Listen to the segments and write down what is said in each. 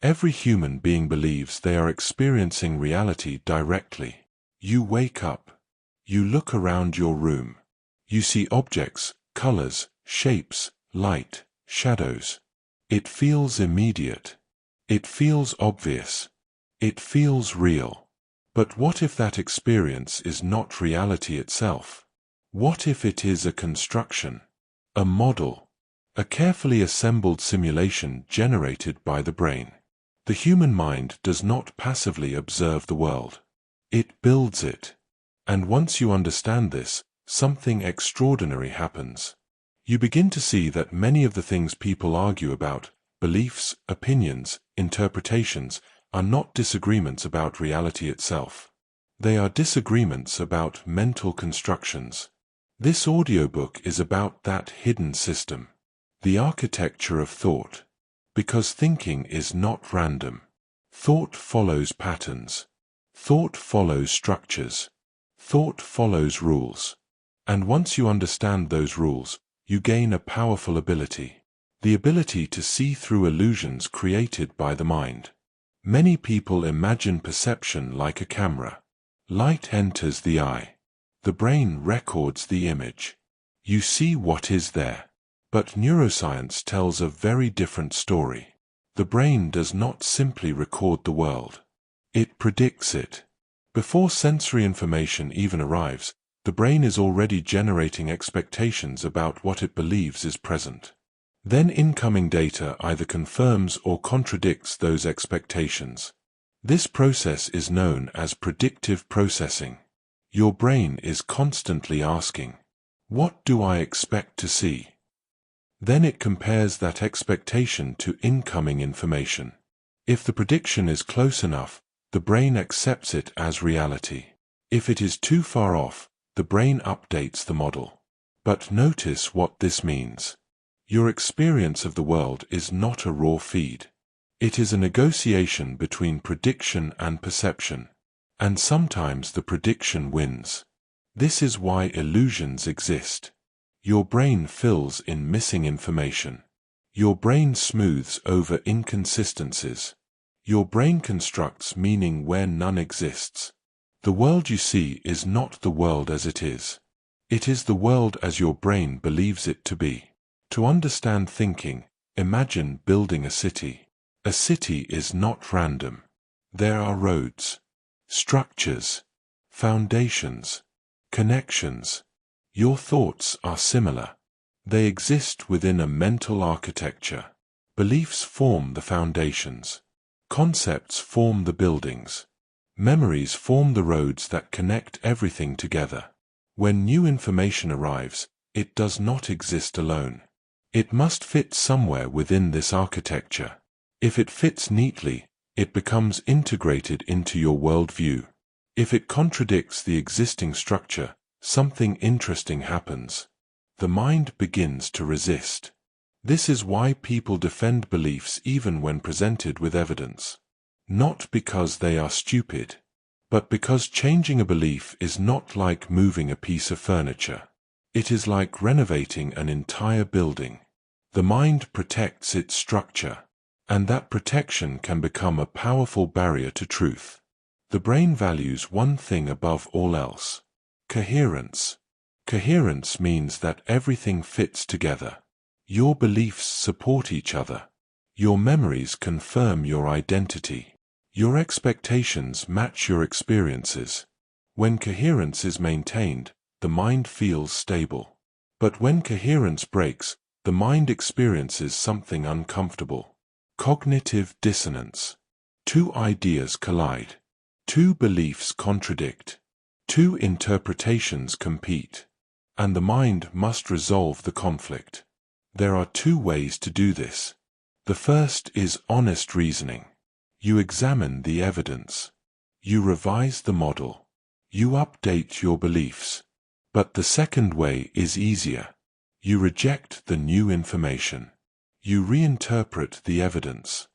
Every human being believes they are experiencing reality directly. You wake up. You look around your room. You see objects, colors, shapes, light, shadows. It feels immediate. It feels obvious. It feels real. But what if that experience is not reality itself? What if it is a construction, a model, a carefully assembled simulation generated by the brain? The human mind does not passively observe the world. It builds it. And once you understand this, something extraordinary happens. You begin to see that many of the things people argue about, beliefs, opinions, interpretations, are not disagreements about reality itself. They are disagreements about mental constructions. This audiobook is about that hidden system, the architecture of thought. Because thinking is not random. Thought follows patterns. Thought follows structures. Thought follows rules. And once you understand those rules, you gain a powerful ability. The ability to see through illusions created by the mind. Many people imagine perception like a camera. Light enters the eye. The brain records the image. You see what is there. But neuroscience tells a very different story. The brain does not simply record the world. It predicts it. Before sensory information even arrives, the brain is already generating expectations about what it believes is present. Then incoming data either confirms or contradicts those expectations. This process is known as predictive processing. Your brain is constantly asking, "What do I expect to see?" Then it compares that expectation to incoming information. If the prediction is close enough, the brain accepts it as reality. If it is too far off, the brain updates the model. But notice what this means. Your experience of the world is not a raw feed. It is a negotiation between prediction and perception. And sometimes the prediction wins. This is why illusions exist. Your brain fills in missing information. Your brain smooths over inconsistencies. Your brain constructs meaning where none exists. The world you see is not the world as it is. It is the world as your brain believes it to be. To understand thinking, imagine building a city. A city is not random. There are roads, structures, foundations, connections. Your thoughts are similar. They exist within a mental architecture. Beliefs form the foundations. Concepts form the buildings. Memories form the roads that connect everything together. When new information arrives, it does not exist alone. It must fit somewhere within this architecture. If it fits neatly, it becomes integrated into your worldview. If it contradicts the existing structure, something interesting happens. The mind begins to resist. This is why people defend beliefs even when presented with evidence. Not because they are stupid, but because changing a belief is not like moving a piece of furniture. It is like renovating an entire building. The mind protects its structure, and that protection can become a powerful barrier to truth. The brain values one thing above all else: coherence. Coherence means that everything fits together. Your beliefs support each other. Your memories confirm your identity. Your expectations match your experiences. When coherence is maintained, the mind feels stable. But when coherence breaks, the mind experiences something uncomfortable. Cognitive dissonance. Two ideas collide. Two beliefs contradict. Two interpretations compete. And the mind must resolve the conflict. There are two ways to do this. The first is honest reasoning. You examine the evidence. You revise the model. You update your beliefs. But the second way is easier. You reject the new information. You reinterpret the evidence.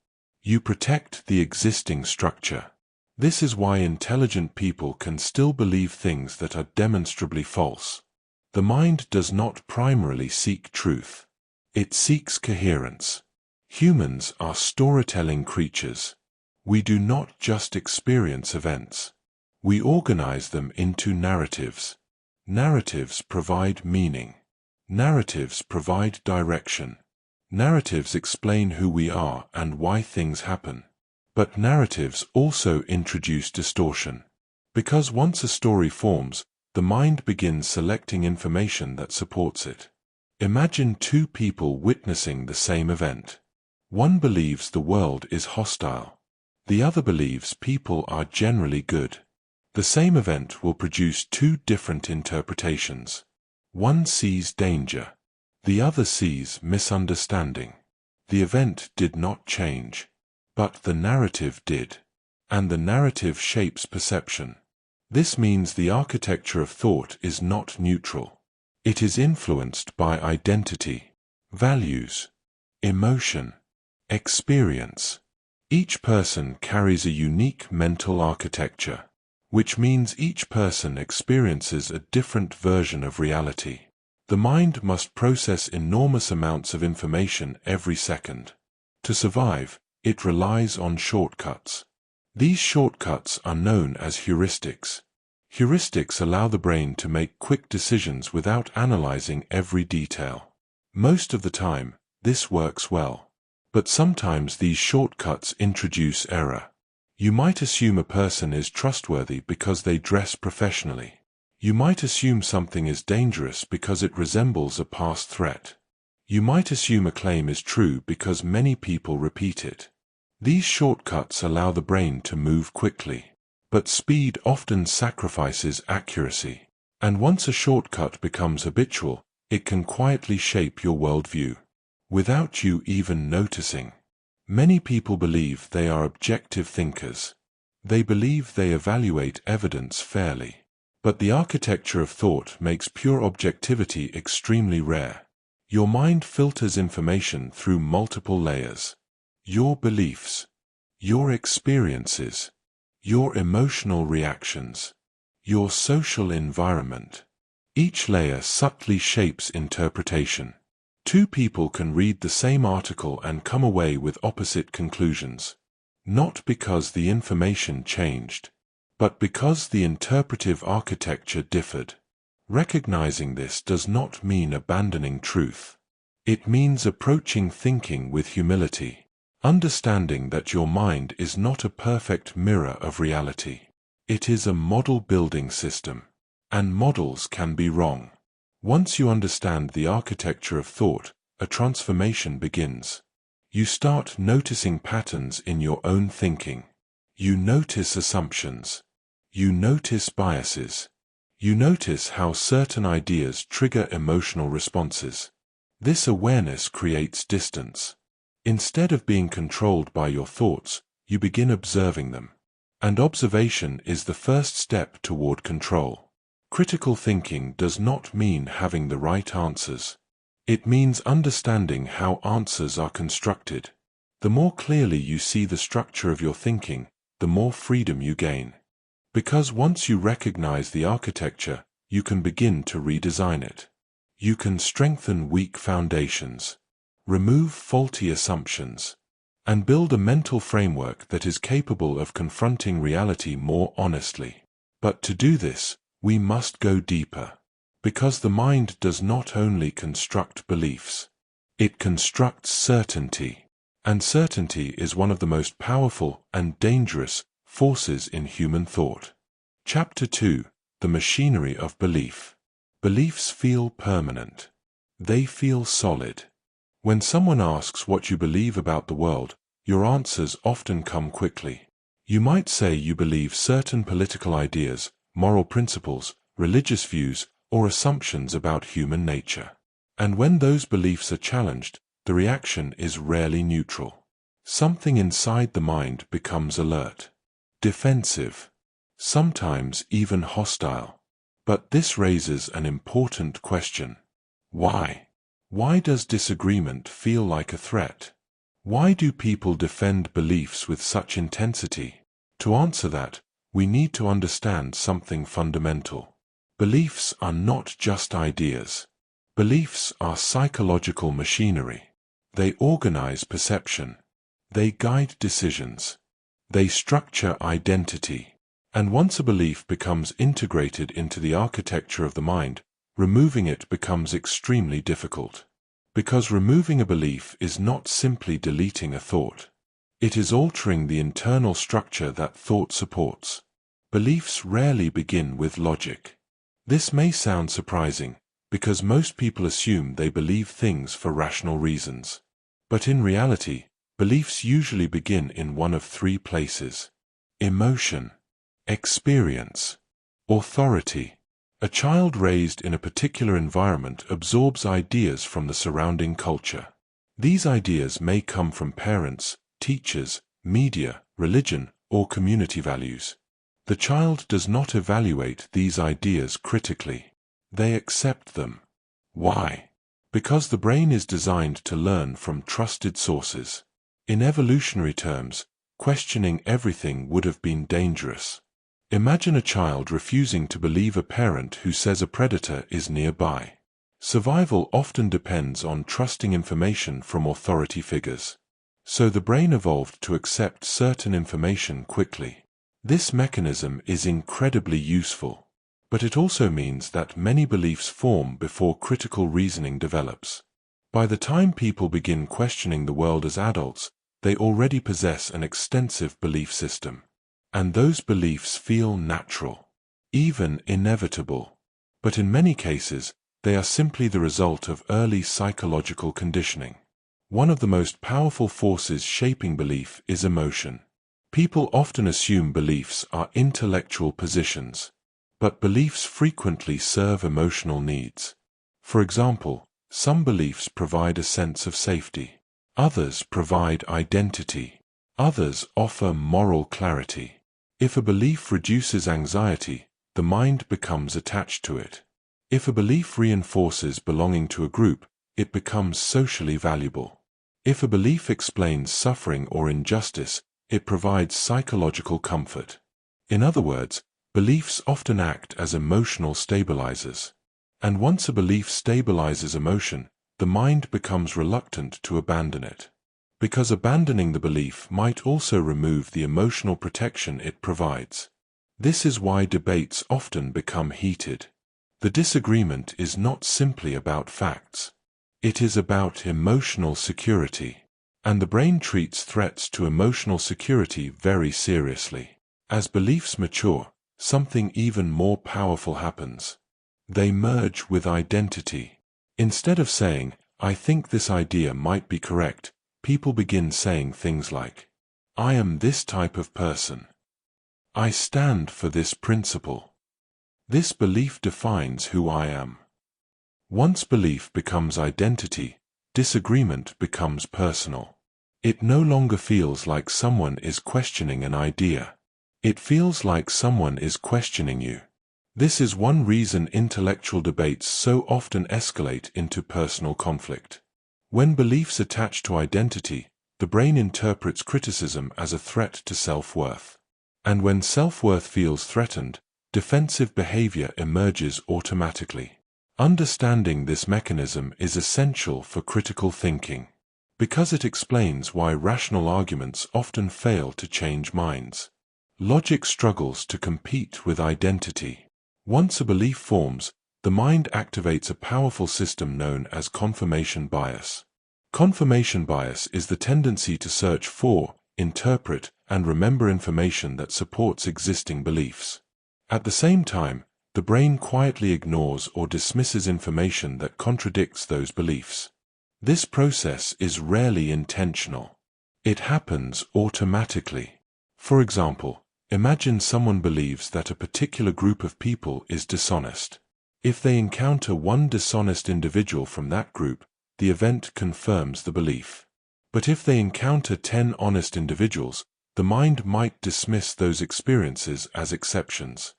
You protect the existing structure. This is why intelligent people can still believe things that are demonstrably false. The mind does not primarily seek truth. It seeks coherence. Humans are storytelling creatures. We do not just experience events. We organize them into narratives. Narratives provide meaning. Narratives provide direction. Narratives explain who we are and why things happen. But narratives also introduce distortion. Because once a story forms, the mind begins selecting information that supports it. Imagine two people witnessing the same event. One believes the world is hostile. The other believes people are generally good. The same event will produce two different interpretations. One sees danger. The other sees misunderstanding. The event did not change, but the narrative did. And the narrative shapes perception. This means the architecture of thought is not neutral. It is influenced by identity, values, emotion, experience. Each person carries a unique mental architecture, which means each person experiences a different version of reality. The mind must process enormous amounts of information every second. To survive, it relies on shortcuts. These shortcuts are known as heuristics. Heuristics allow the brain to make quick decisions without analyzing every detail. Most of the time, this works well. But sometimes these shortcuts introduce error. You might assume a person is trustworthy because they dress professionally. You might assume something is dangerous because it resembles a past threat. You might assume a claim is true because many people repeat it. These shortcuts allow the brain to move quickly. But speed often sacrifices accuracy. And once a shortcut becomes habitual, it can quietly shape your worldview, without you even noticing. Many people believe they are objective thinkers. They believe they evaluate evidence fairly. But the architecture of thought makes pure objectivity extremely rare. Your mind filters information through multiple layers. Your beliefs, your experiences, your emotional reactions, your social environment. Each layer subtly shapes interpretation. Two people can read the same article and come away with opposite conclusions. Not because the information changed, but because the interpretive architecture differed. Recognizing this does not mean abandoning truth. It means approaching thinking with humility, understanding that your mind is not a perfect mirror of reality. It is a model-building system, and models can be wrong. Once you understand the architecture of thought, a transformation begins. You start noticing patterns in your own thinking. You notice assumptions. You notice biases. You notice how certain ideas trigger emotional responses. This awareness creates distance. Instead of being controlled by your thoughts, you begin observing them. And observation is the first step toward control. Critical thinking does not mean having the right answers. It means understanding how answers are constructed. The more clearly you see the structure of your thinking, the more freedom you gain. Because once you recognize the architecture, you can begin to redesign it. You can strengthen weak foundations, remove faulty assumptions, and build a mental framework that is capable of confronting reality more honestly. But to do this, we must go deeper. Because the mind does not only construct beliefs, it constructs certainty. And certainty is one of the most powerful and dangerous forces in human thought. Chapter 2: The Machinery of Belief. Beliefs feel permanent. They feel solid. When someone asks what you believe about the world, your answers often come quickly. You might say you believe certain political ideas, moral principles, religious views, or assumptions about human nature. And when those beliefs are challenged, the reaction is rarely neutral. Something inside the mind becomes alert, defensive, sometimes even hostile. But this raises an important question. Why? Why does disagreement feel like a threat? Why do people defend beliefs with such intensity? To answer that, we need to understand something fundamental. Beliefs are not just ideas. Beliefs are psychological machinery. They organize perception. They guide decisions. They structure identity. And once a belief becomes integrated into the architecture of the mind, removing it becomes extremely difficult. Because removing a belief is not simply deleting a thought. It is altering the internal structure that thought supports. Beliefs rarely begin with logic. This may sound surprising, because most people assume they believe things for rational reasons. But in reality, beliefs usually begin in one of three places: emotion, experience, authority. A child raised in a particular environment absorbs ideas from the surrounding culture. These ideas may come from parents, teachers, media, religion, or community values. The child does not evaluate these ideas critically. They accept them. Why? Because the brain is designed to learn from trusted sources. In evolutionary terms, questioning everything would have been dangerous. Imagine a child refusing to believe a parent who says a predator is nearby. Survival often depends on trusting information from authority figures. So the brain evolved to accept certain information quickly. This mechanism is incredibly useful. But it also means that many beliefs form before critical reasoning develops. By the time people begin questioning the world as adults, they already possess an extensive belief system. And those beliefs feel natural, even inevitable. But in many cases, they are simply the result of early psychological conditioning. One of the most powerful forces shaping belief is emotion. People often assume beliefs are intellectual positions, but beliefs frequently serve emotional needs. For example, some beliefs provide a sense of safety. Others provide identity. Others offer moral clarity. If a belief reduces anxiety, the mind becomes attached to it. If a belief reinforces belonging to a group, it becomes socially valuable. If a belief explains suffering or injustice, it provides psychological comfort. In other words, beliefs often act as emotional stabilizers. And once a belief stabilizes emotion, the mind becomes reluctant to abandon it. Because abandoning the belief might also remove the emotional protection it provides. This is why debates often become heated. The disagreement is not simply about facts. It is about emotional security. And the brain treats threats to emotional security very seriously. As beliefs mature, something even more powerful happens. They merge with identity. Instead of saying, "I think this idea might be correct," people begin saying things like, "I am this type of person. I stand for this principle. This belief defines who I am." Once belief becomes identity, disagreement becomes personal. It no longer feels like someone is questioning an idea. It feels like someone is questioning you. This is one reason intellectual debates so often escalate into personal conflict. When beliefs attach to identity, the brain interprets criticism as a threat to self-worth. And when self-worth feels threatened, defensive behavior emerges automatically. Understanding this mechanism is essential for critical thinking, because it explains why rational arguments often fail to change minds. Logic struggles to compete with identity. Once a belief forms, the mind activates a powerful system known as confirmation bias. Confirmation bias is the tendency to search for, interpret, and remember information that supports existing beliefs. At the same time, the brain quietly ignores or dismisses information that contradicts those beliefs. This process is rarely intentional. It happens automatically. For example, imagine someone believes that a particular group of people is dishonest. If they encounter one dishonest individual from that group, the event confirms the belief. But if they encounter 10 honest individuals, the mind might dismiss those experiences as exceptions.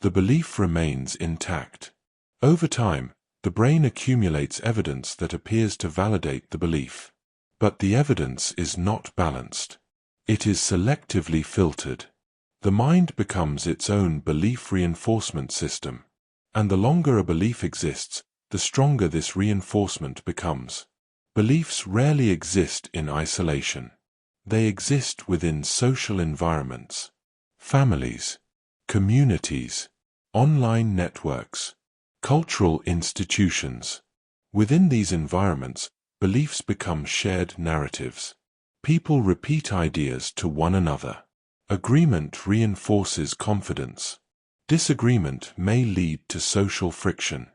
The belief remains intact. Over time, the brain accumulates evidence that appears to validate the belief. But the evidence is not balanced. It is selectively filtered. The mind becomes its own belief reinforcement system. And the longer a belief exists, the stronger this reinforcement becomes. Beliefs rarely exist in isolation. They exist within social environments, families, communities, online networks, cultural institutions. Within these environments, beliefs become shared narratives. People repeat ideas to one another. Agreement reinforces confidence. Disagreement may lead to social friction.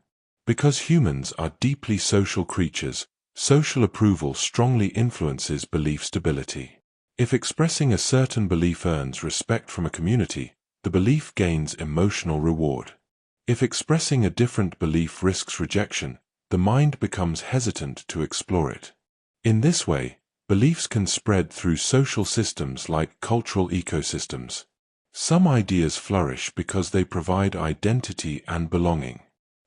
Because humans are deeply social creatures, social approval strongly influences belief stability. If expressing a certain belief earns respect from a community, the belief gains emotional reward. If expressing a different belief risks rejection, the mind becomes hesitant to explore it. In this way, beliefs can spread through social systems like cultural ecosystems. Some ideas flourish because they provide identity and belonging.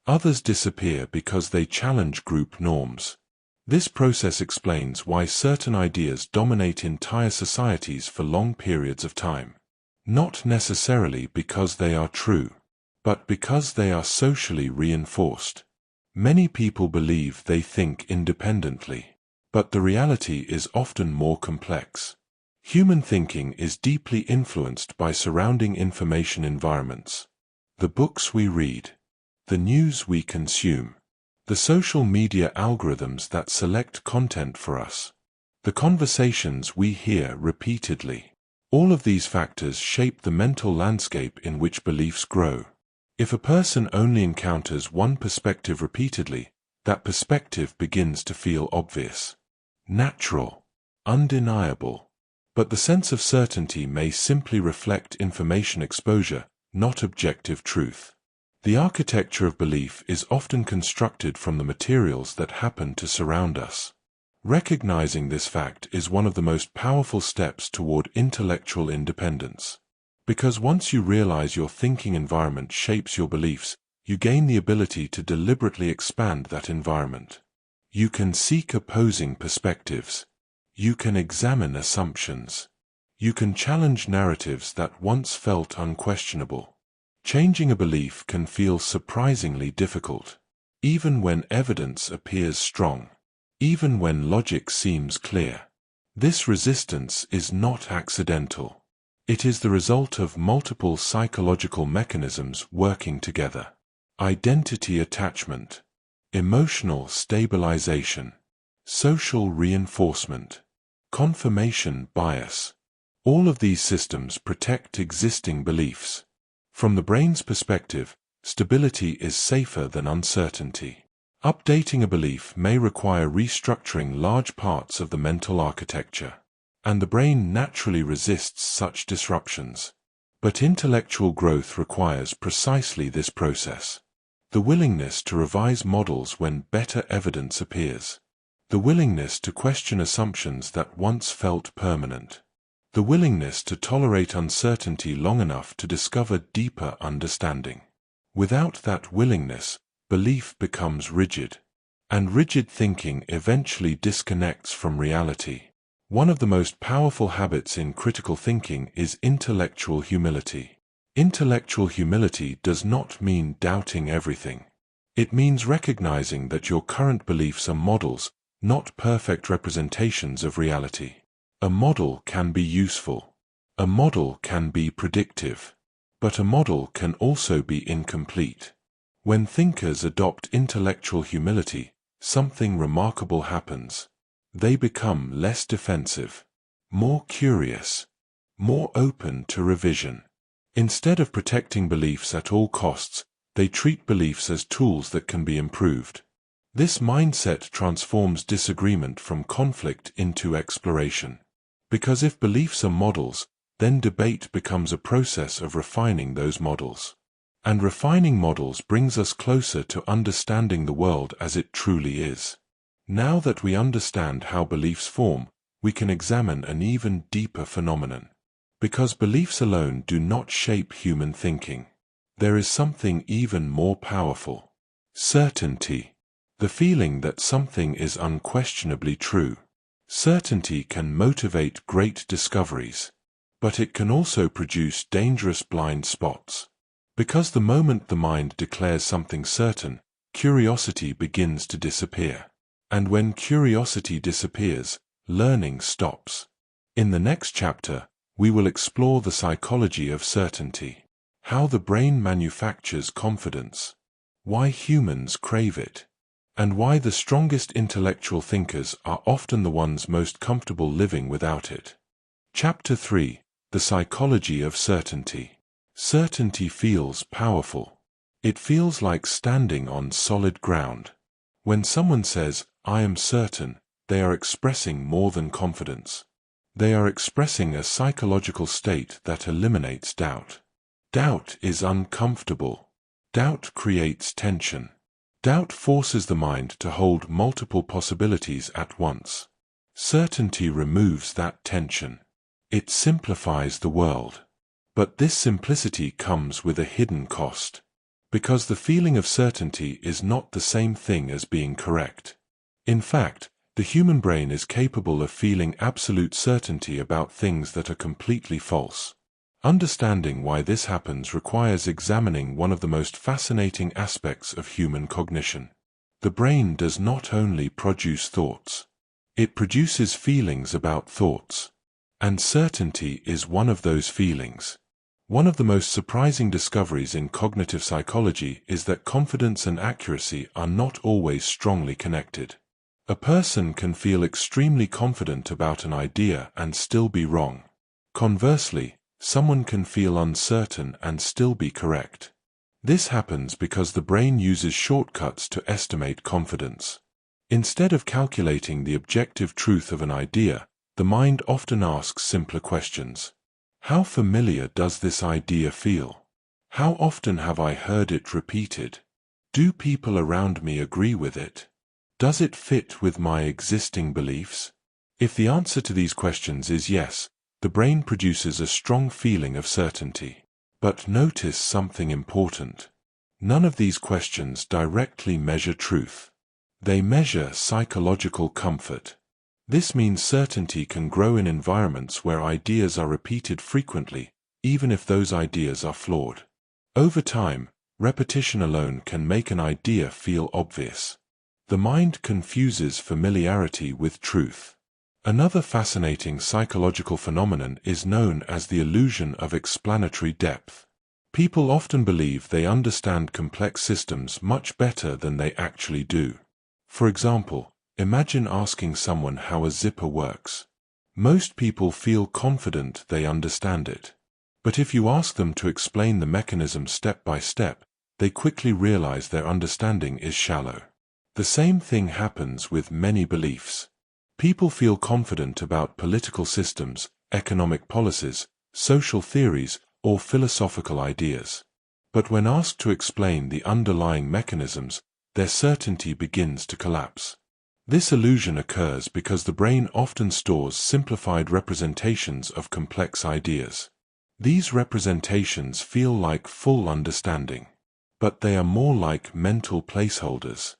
Others disappear because they challenge group norms. This process explains why certain ideas dominate entire societies for long periods of time. Not necessarily because they are true, but because they are socially reinforced. Many people believe they think independently, but the reality is often more complex. Human thinking is deeply influenced by surrounding information environments. The books we read, the news we consume, the social media algorithms that select content for us, the conversations we hear repeatedly. All of these factors shape the mental landscape in which beliefs grow. If a person only encounters one perspective repeatedly, that perspective begins to feel obvious, natural, undeniable. But the sense of certainty may simply reflect information exposure, not objective truth. The architecture of belief is often constructed from the materials that happen to surround us. Recognizing this fact is one of the most powerful steps toward intellectual independence. Because once you realize your thinking environment shapes your beliefs, you gain the ability to deliberately expand that environment. You can seek opposing perspectives. You can examine assumptions. You can challenge narratives that once felt unquestionable. Changing a belief can feel surprisingly difficult, even when evidence appears strong, even when logic seems clear. This resistance is not accidental. It is the result of multiple psychological mechanisms working together. Identity attachment, emotional stabilization, social reinforcement, confirmation bias. All of these systems protect existing beliefs. From the brain's perspective, stability is safer than uncertainty. Updating a belief may require restructuring large parts of the mental architecture, and the brain naturally resists such disruptions. But intellectual growth requires precisely this process. The willingness to revise models when better evidence appears. The willingness to question assumptions that once felt permanent. The willingness to tolerate uncertainty long enough to discover deeper understanding. Without that willingness, belief becomes rigid. And rigid thinking eventually disconnects from reality. One of the most powerful habits in critical thinking is intellectual humility. Intellectual humility does not mean doubting everything. It means recognizing that your current beliefs are models, not perfect representations of reality. A model can be useful. A model can be predictive. But a model can also be incomplete. When thinkers adopt intellectual humility, something remarkable happens. They become less defensive, more curious, more open to revision. Instead of protecting beliefs at all costs, they treat beliefs as tools that can be improved. This mindset transforms disagreement from conflict into exploration. Because if beliefs are models, then debate becomes a process of refining those models. And refining models brings us closer to understanding the world as it truly is. Now that we understand how beliefs form, we can examine an even deeper phenomenon. Because beliefs alone do not shape human thinking. There is something even more powerful. Certainty. The feeling that something is unquestionably true. Certainty can motivate great discoveries, but it can also produce dangerous blind spots. Because the moment the mind declares something certain, curiosity begins to disappear. And when curiosity disappears, learning stops. In the next chapter, we will explore the psychology of certainty, how the brain manufactures confidence, why humans crave it, and why the strongest intellectual thinkers are often the ones most comfortable living without it. Chapter 3: The Psychology of Certainty. Certainty feels powerful. It feels like standing on solid ground. When someone says, "I am certain," they are expressing more than confidence. They are expressing a psychological state that eliminates doubt. Doubt is uncomfortable. Doubt creates tension. Doubt forces the mind to hold multiple possibilities at once. Certainty removes that tension. It simplifies the world. But this simplicity comes with a hidden cost. Because the feeling of certainty is not the same thing as being correct. In fact, the human brain is capable of feeling absolute certainty about things that are completely false. Understanding why this happens requires examining one of the most fascinating aspects of human cognition. The brain does not only produce thoughts. It produces feelings about thoughts. And certainty is one of those feelings. One of the most surprising discoveries in cognitive psychology is that confidence and accuracy are not always strongly connected. A person can feel extremely confident about an idea and still be wrong. Conversely, someone can feel uncertain and still be correct. This happens because the brain uses shortcuts to estimate confidence. Instead of calculating the objective truth of an idea, the mind often asks simpler questions. How familiar does this idea feel? How often have I heard it repeated? Do people around me agree with it? Does it fit with my existing beliefs? If the answer to these questions is yes, the brain produces a strong feeling of certainty. But notice something important. None of these questions directly measure truth. They measure psychological comfort. This means certainty can grow in environments where ideas are repeated frequently, even if those ideas are flawed. Over time, repetition alone can make an idea feel obvious. The mind confuses familiarity with truth. Another fascinating psychological phenomenon is known as the illusion of explanatory depth. People often believe they understand complex systems much better than they actually do. For example, imagine asking someone how a zipper works. Most people feel confident they understand it. But if you ask them to explain the mechanism step by step, they quickly realize their understanding is shallow. The same thing happens with many beliefs. People feel confident about political systems, economic policies, social theories, or philosophical ideas. But when asked to explain the underlying mechanisms, their certainty begins to collapse. This illusion occurs because the brain often stores simplified representations of complex ideas. These representations feel like full understanding, but they are more like mental placeholders.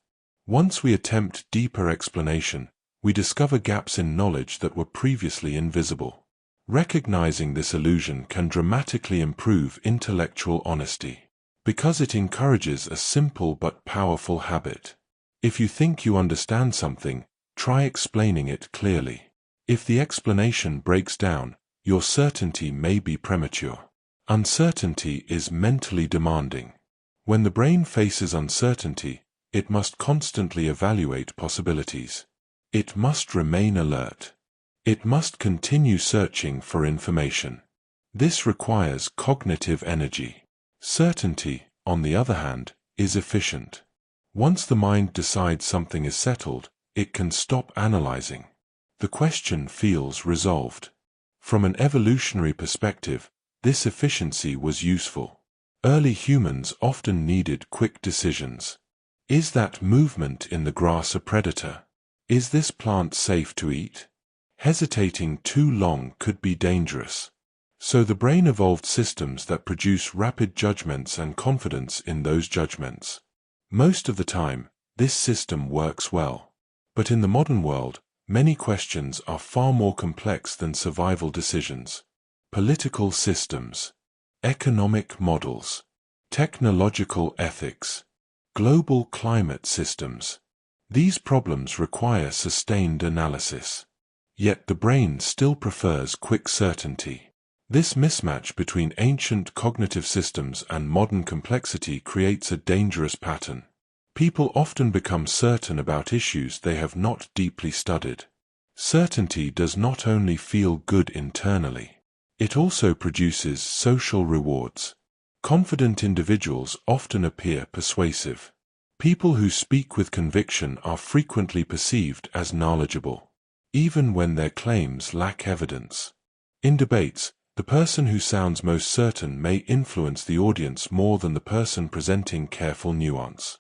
Once we attempt deeper explanation, we discover gaps in knowledge that were previously invisible. Recognizing this illusion can dramatically improve intellectual honesty, because it encourages a simple but powerful habit. If you think you understand something, try explaining it clearly. If the explanation breaks down, your certainty may be premature. Uncertainty is mentally demanding. When the brain faces uncertainty, it must constantly evaluate possibilities. It must remain alert. It must continue searching for information. This requires cognitive energy. Certainty, on the other hand, is efficient. Once the mind decides something is settled, it can stop analyzing. The question feels resolved. From an evolutionary perspective, this efficiency was useful. Early humans often needed quick decisions. Is that movement in the grass a predator? Is this plant safe to eat? Hesitating too long could be dangerous. So the brain evolved systems that produce rapid judgments and confidence in those judgments. Most of the time, this system works well. But in the modern world, many questions are far more complex than survival decisions. Political systems, economic models, technological ethics, global climate systems. These problems require sustained analysis. Yet the brain still prefers quick certainty. This mismatch between ancient cognitive systems and modern complexity creates a dangerous pattern. People often become certain about issues they have not deeply studied. Certainty does not only feel good internally, it also produces social rewards. Confident individuals often appear persuasive. People who speak with conviction are frequently perceived as knowledgeable, even when their claims lack evidence. In debates, the person who sounds most certain may influence the audience more than the person presenting careful nuance.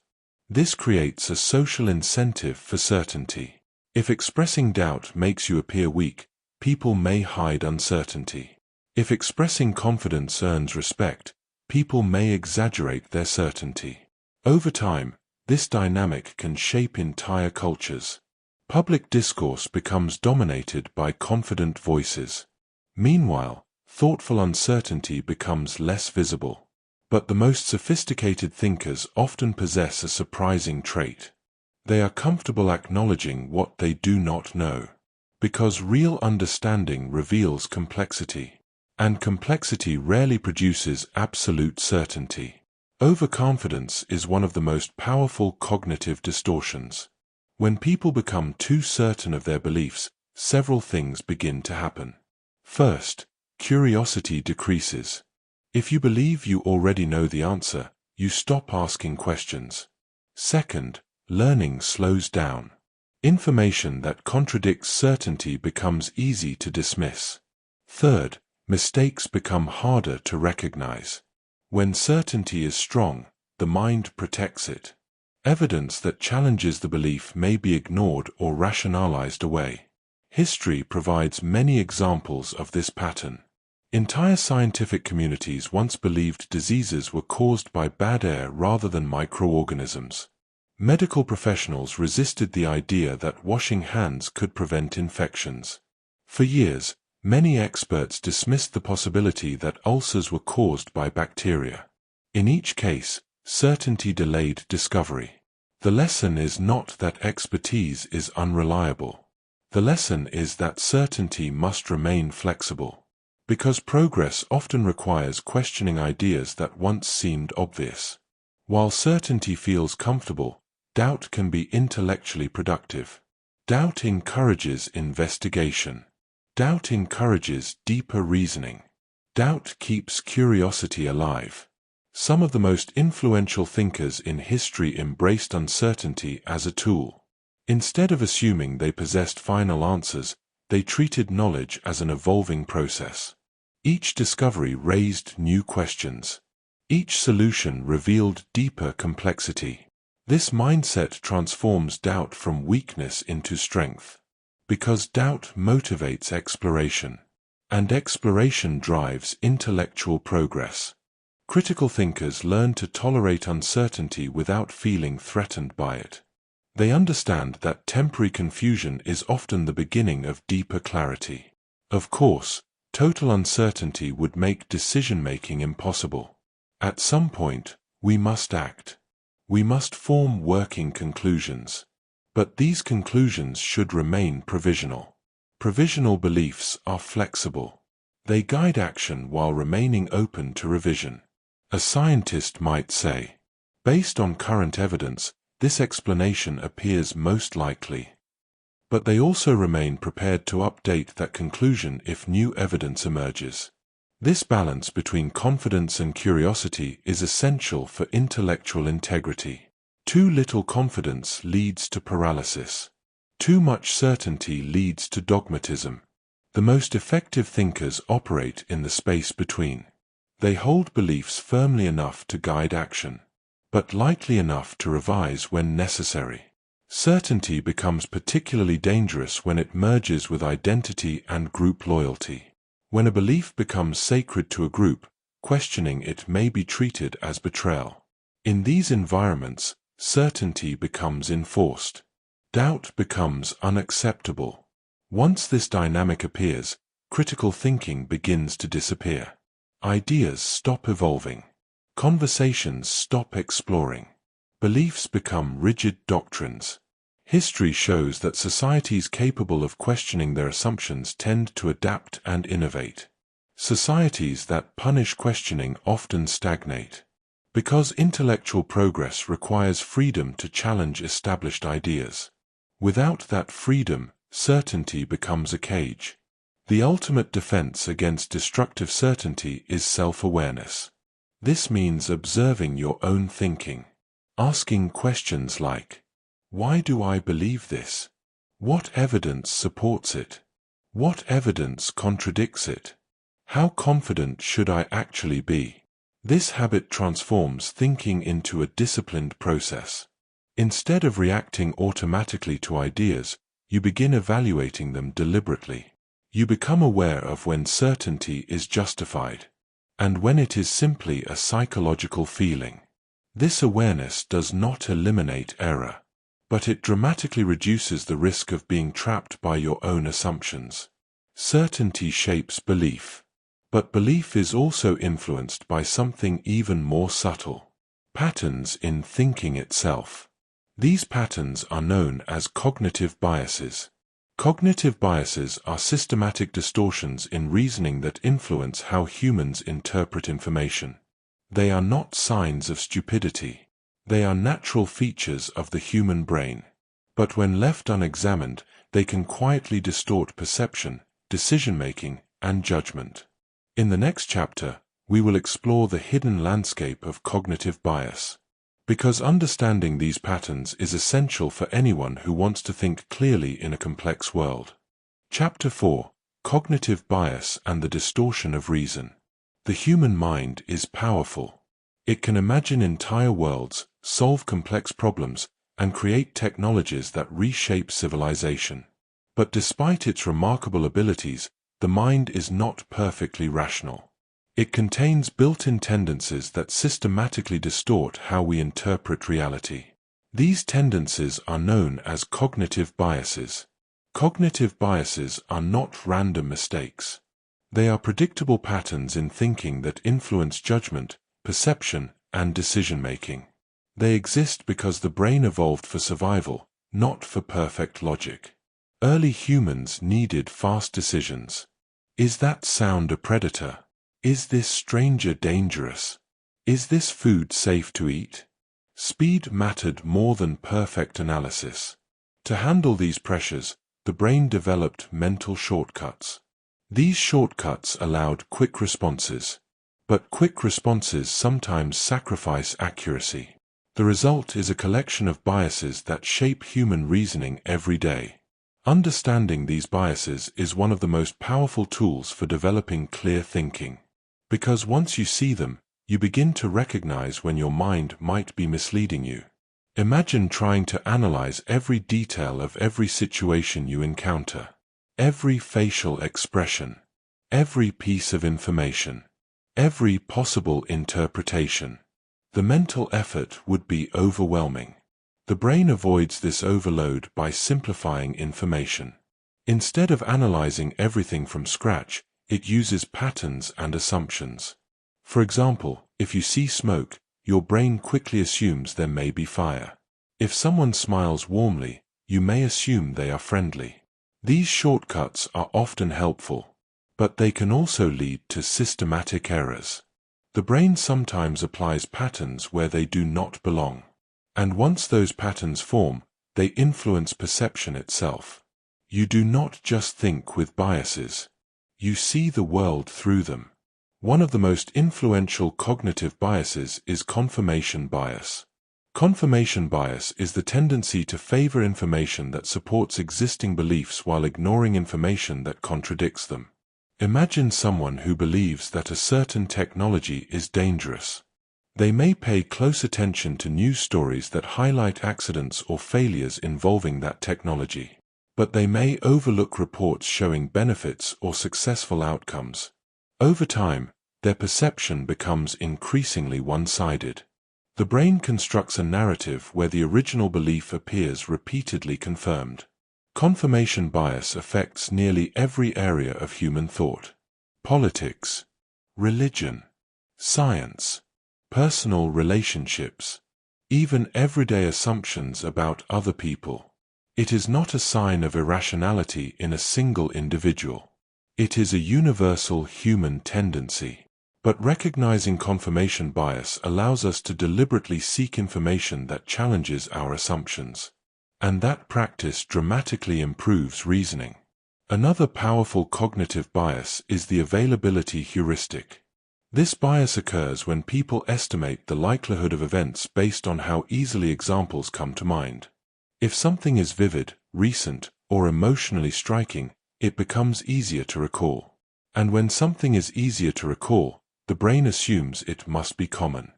This creates a social incentive for certainty. If expressing doubt makes you appear weak, people may hide uncertainty. If expressing confidence earns respect, people may exaggerate their certainty. Over time, this dynamic can shape entire cultures. Public discourse becomes dominated by confident voices. Meanwhile, thoughtful uncertainty becomes less visible. But the most sophisticated thinkers often possess a surprising trait. They are comfortable acknowledging what they do not know. Because real understanding reveals complexity, and complexity rarely produces absolute certainty. Overconfidence is one of the most powerful cognitive distortions. When people become too certain of their beliefs, several things begin to happen. First, curiosity decreases. If you believe you already know the answer, you stop asking questions. Second, learning slows down. Information that contradicts certainty becomes easy to dismiss. Third, mistakes become harder to recognize. When certainty is strong, the mind protects it. Evidence that challenges the belief may be ignored or rationalized away. History provides many examples of this pattern. Entire scientific communities once believed diseases were caused by bad air rather than microorganisms. Medical professionals resisted the idea that washing hands could prevent infections. For years, many experts dismissed the possibility that ulcers were caused by bacteria. In each case, certainty delayed discovery. The lesson is not that expertise is unreliable. The lesson is that certainty must remain flexible. Because progress often requires questioning ideas that once seemed obvious. While certainty feels comfortable, doubt can be intellectually productive. Doubt encourages investigation. Doubt encourages deeper reasoning. Doubt keeps curiosity alive. Some of the most influential thinkers in history embraced uncertainty as a tool. Instead of assuming they possessed final answers, they treated knowledge as an evolving process. Each discovery raised new questions. Each solution revealed deeper complexity. This mindset transforms doubt from weakness into strength. Because doubt motivates exploration, and exploration drives intellectual progress. Critical thinkers learn to tolerate uncertainty without feeling threatened by it. They understand that temporary confusion is often the beginning of deeper clarity. Of course, total uncertainty would make decision-making impossible. At some point, we must act. We must form working conclusions. But these conclusions should remain provisional. Provisional beliefs are flexible. They guide action while remaining open to revision. A scientist might say, based on current evidence, this explanation appears most likely. But they also remain prepared to update that conclusion if new evidence emerges. This balance between confidence and curiosity is essential for intellectual integrity. Too little confidence leads to paralysis. Too much certainty leads to dogmatism. The most effective thinkers operate in the space between. They hold beliefs firmly enough to guide action, but lightly enough to revise when necessary. Certainty becomes particularly dangerous when it merges with identity and group loyalty. When a belief becomes sacred to a group, questioning it may be treated as betrayal. In these environments, certainty becomes enforced. Doubt becomes unacceptable. Once this dynamic appears, critical thinking begins to disappear. Ideas stop evolving. Conversations stop exploring. Beliefs become rigid doctrines. History shows that societies capable of questioning their assumptions tend to adapt and innovate. Societies that punish questioning often stagnate. Because intellectual progress requires freedom to challenge established ideas. Without that freedom, certainty becomes a cage. The ultimate defense against destructive certainty is self-awareness. This means observing your own thinking. Asking questions like, why do I believe this? What evidence supports it? What evidence contradicts it? How confident should I actually be? This habit transforms thinking into a disciplined process. Instead of reacting automatically to ideas, you begin evaluating them deliberately. You become aware of when certainty is justified, and when it is simply a psychological feeling. This awareness does not eliminate error, but it dramatically reduces the risk of being trapped by your own assumptions. Certainty shapes belief, but belief is also influenced by something even more subtle: patterns in thinking itself. These patterns are known as cognitive biases. Cognitive biases are systematic distortions in reasoning that influence how humans interpret information. They are not signs of stupidity. They are natural features of the human brain. But when left unexamined, they can quietly distort perception, decision-making, and judgment. In the next chapter, we will explore the hidden landscape of cognitive bias. Because understanding these patterns is essential for anyone who wants to think clearly in a complex world. Chapter 4: Cognitive Bias and the Distortion of Reason. The human mind is powerful. It can imagine entire worlds, solve complex problems, and create technologies that reshape civilization. But despite its remarkable abilities, the mind is not perfectly rational. It contains built-in tendencies that systematically distort how we interpret reality. These tendencies are known as cognitive biases. Cognitive biases are not random mistakes. They are predictable patterns in thinking that influence judgment, perception, and decision-making. They exist because the brain evolved for survival, not for perfect logic. Early humans needed fast decisions. Is that sound a predator? Is this stranger dangerous? Is this food safe to eat? Speed mattered more than perfect analysis. To handle these pressures, the brain developed mental shortcuts. These shortcuts allowed quick responses. But quick responses sometimes sacrifice accuracy. The result is a collection of biases that shape human reasoning every day. Understanding these biases is one of the most powerful tools for developing clear thinking. Because once you see them, you begin to recognize when your mind might be misleading you. Imagine trying to analyze every detail of every situation you encounter. Every facial expression. Every piece of information. Every possible interpretation. The mental effort would be overwhelming. The brain avoids this overload by simplifying information. Instead of analyzing everything from scratch, it uses patterns and assumptions. For example, if you see smoke, your brain quickly assumes there may be fire. If someone smiles warmly, you may assume they are friendly. These shortcuts are often helpful, but they can also lead to systematic errors. The brain sometimes applies patterns where they do not belong. And once those patterns form, they influence perception itself. You do not just think with biases. You see the world through them. One of the most influential cognitive biases is confirmation bias. Confirmation bias is the tendency to favor information that supports existing beliefs while ignoring information that contradicts them. Imagine someone who believes that a certain technology is dangerous. They may pay close attention to news stories that highlight accidents or failures involving that technology. But they may overlook reports showing benefits or successful outcomes. Over time, their perception becomes increasingly one-sided. The brain constructs a narrative where the original belief appears repeatedly confirmed. Confirmation bias affects nearly every area of human thought. Politics, religion, science, personal relationships, even everyday assumptions about other people. It is not a sign of irrationality in a single individual. It is a universal human tendency. But recognizing confirmation bias allows us to deliberately seek information that challenges our assumptions. And that practice dramatically improves reasoning. Another powerful cognitive bias is the availability heuristic. This bias occurs when people estimate the likelihood of events based on how easily examples come to mind. If something is vivid, recent, or emotionally striking, it becomes easier to recall. And when something is easier to recall, the brain assumes it must be common.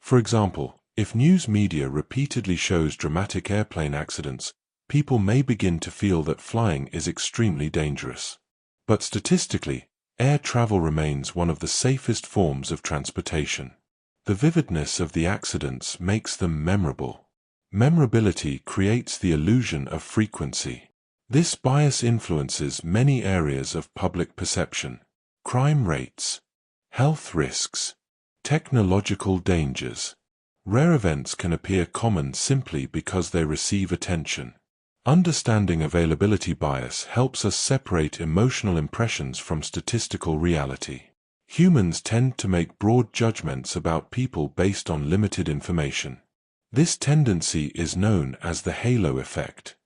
For example, if news media repeatedly shows dramatic airplane accidents, people may begin to feel that flying is extremely dangerous. But statistically, air travel remains one of the safest forms of transportation. The vividness of the accidents makes them memorable. Memorability creates the illusion of frequency. This bias influences many areas of public perception: crime rates, health risks, technological dangers. Rare events can appear common simply because they receive attention. Understanding availability bias helps us separate emotional impressions from statistical reality. Humans tend to make broad judgments about people based on limited information. This tendency is known as the halo effect.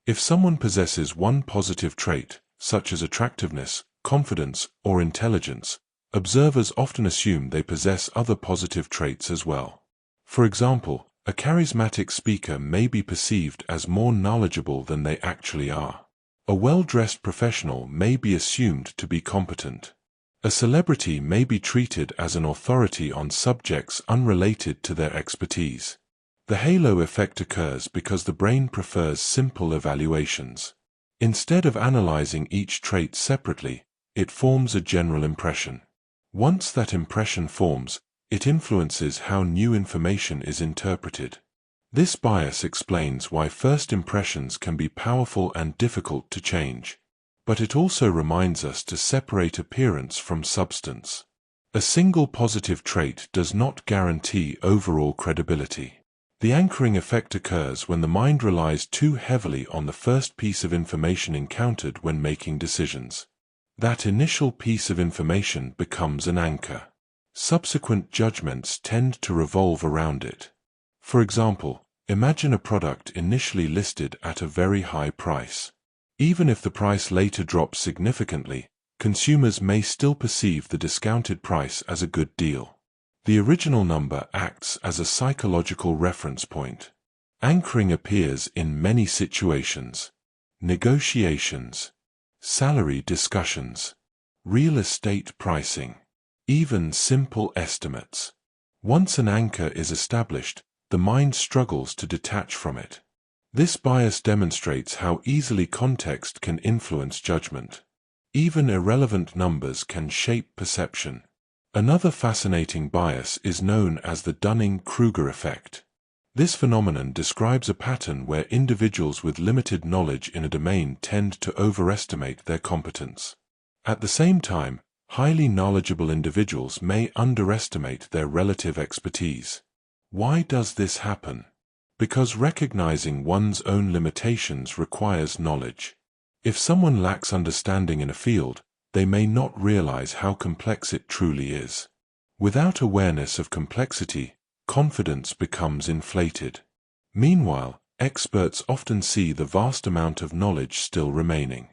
If someone possesses one positive trait, such as attractiveness, confidence, or intelligence, observers often assume they possess other positive traits as well. For example, a charismatic speaker may be perceived as more knowledgeable than they actually are. A well-dressed professional may be assumed to be competent. A celebrity may be treated as an authority on subjects unrelated to their expertise. The halo effect occurs because the brain prefers simple evaluations. Instead of analyzing each trait separately, it forms a general impression. Once that impression forms, it influences how new information is interpreted. This bias explains why first impressions can be powerful and difficult to change. But it also reminds us to separate appearance from substance. A single positive trait does not guarantee overall credibility. The anchoring effect occurs when the mind relies too heavily on the first piece of information encountered when making decisions. That initial piece of information becomes an anchor. Subsequent judgments tend to revolve around it. For example, imagine a product initially listed at a very high price. Even if the price later drops significantly, consumers may still perceive the discounted price as a good deal. The original number acts as a psychological reference point. Anchoring appears in many situations: negotiations, salary discussions, real estate pricing, even simple estimates. Once an anchor is established, the mind struggles to detach from it. This bias demonstrates how easily context can influence judgment. Even irrelevant numbers can shape perception. Another fascinating bias is known as the Dunning-Kruger effect. This phenomenon describes a pattern where individuals with limited knowledge in a domain tend to overestimate their competence. At the same time, highly knowledgeable individuals may underestimate their relative expertise. Why does this happen? Because recognizing one's own limitations requires knowledge. If someone lacks understanding in a field, they may not realize how complex it truly is. Without awareness of complexity, confidence becomes inflated. Meanwhile, experts often see the vast amount of knowledge still remaining.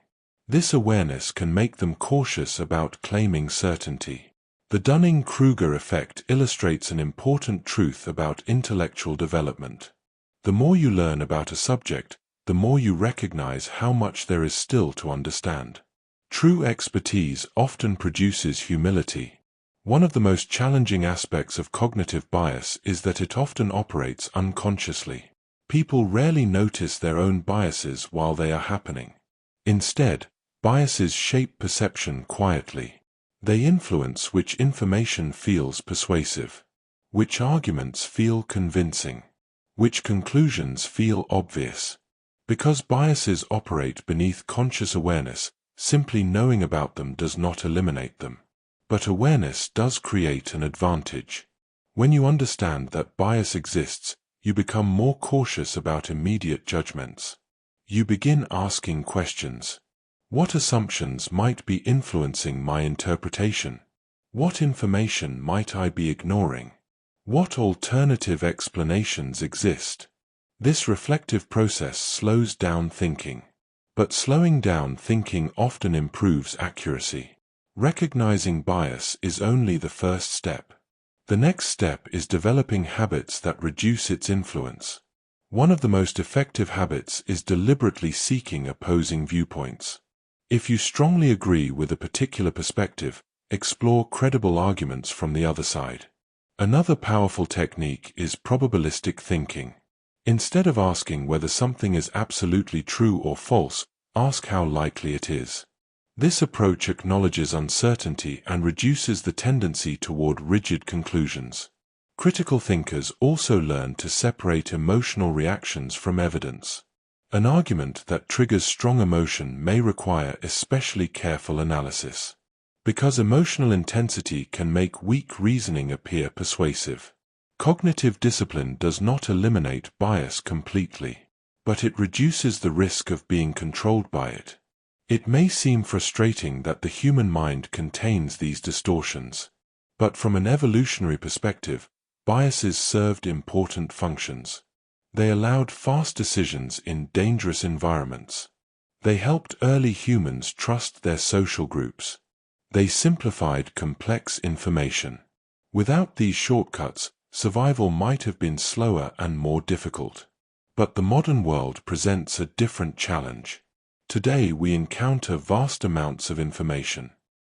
This awareness can make them cautious about claiming certainty. The Dunning-Kruger effect illustrates an important truth about intellectual development. The more you learn about a subject, the more you recognize how much there is still to understand. True expertise often produces humility. One of the most challenging aspects of cognitive bias is that it often operates unconsciously. People rarely notice their own biases while they are happening. Instead, biases shape perception quietly. They influence which information feels persuasive, which arguments feel convincing, which conclusions feel obvious. Because biases operate beneath conscious awareness, simply knowing about them does not eliminate them. But awareness does create an advantage. When you understand that bias exists, you become more cautious about immediate judgments. You begin asking questions. What assumptions might be influencing my interpretation? What information might I be ignoring? What alternative explanations exist? This reflective process slows down thinking. But slowing down thinking often improves accuracy. Recognizing bias is only the first step. The next step is developing habits that reduce its influence. One of the most effective habits is deliberately seeking opposing viewpoints. If you strongly agree with a particular perspective, explore credible arguments from the other side. Another powerful technique is probabilistic thinking. Instead of asking whether something is absolutely true or false, ask how likely it is. This approach acknowledges uncertainty and reduces the tendency toward rigid conclusions. Critical thinkers also learn to separate emotional reactions from evidence. An argument that triggers strong emotion may require especially careful analysis, because emotional intensity can make weak reasoning appear persuasive. Cognitive discipline does not eliminate bias completely, but it reduces the risk of being controlled by it. It may seem frustrating that the human mind contains these distortions, but from an evolutionary perspective, biases served important functions. They allowed fast decisions in dangerous environments. They helped early humans trust their social groups. They simplified complex information. Without these shortcuts, survival might have been slower and more difficult. But the modern world presents a different challenge. Today we encounter vast amounts of information,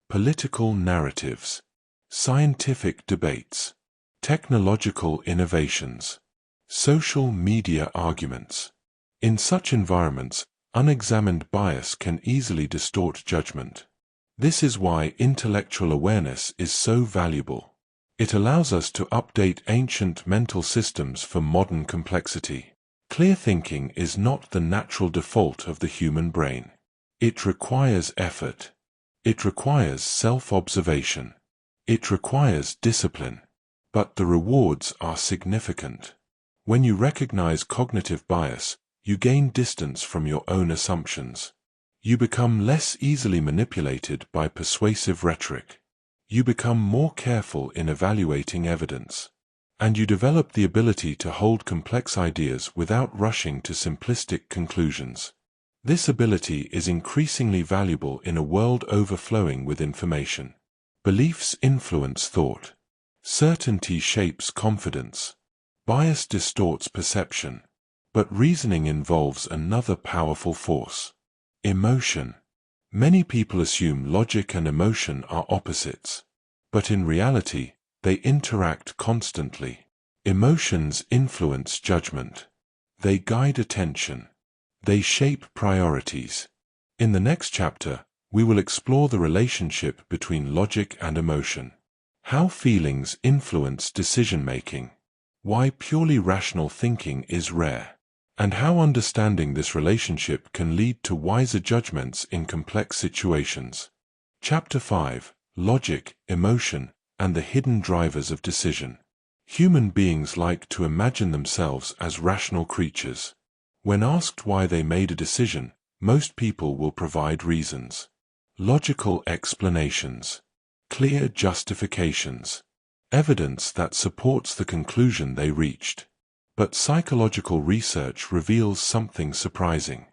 political narratives, scientific debates, technological innovations, social media arguments. In such environments, unexamined bias can easily distort judgment. This is why intellectual awareness is so valuable. It allows us to update ancient mental systems for modern complexity. Clear thinking is not the natural default of the human brain. It requires effort. It requires self-observation. It requires discipline. But the rewards are significant. When you recognize cognitive bias, you gain distance from your own assumptions. You become less easily manipulated by persuasive rhetoric. You become more careful in evaluating evidence. And you develop the ability to hold complex ideas without rushing to simplistic conclusions. This ability is increasingly valuable in a world overflowing with information. Beliefs influence thought. Certainty shapes confidence. Bias distorts perception. But reasoning involves another powerful force: emotion. Many people assume logic and emotion are opposites. But in reality, they interact constantly. Emotions influence judgment. They guide attention. They shape priorities. In the next chapter, we will explore the relationship between logic and emotion. How feelings influence decision-making. Why purely rational thinking is rare. And how understanding this relationship can lead to wiser judgments in complex situations. Chapter 5: Logic, Emotion, and the Hidden Drivers of Decision. Human beings like to imagine themselves as rational creatures. When asked why they made a decision, most people will provide reasons. Logical explanations. Clear justifications. Evidence that supports the conclusion they reached. But psychological research reveals something surprising.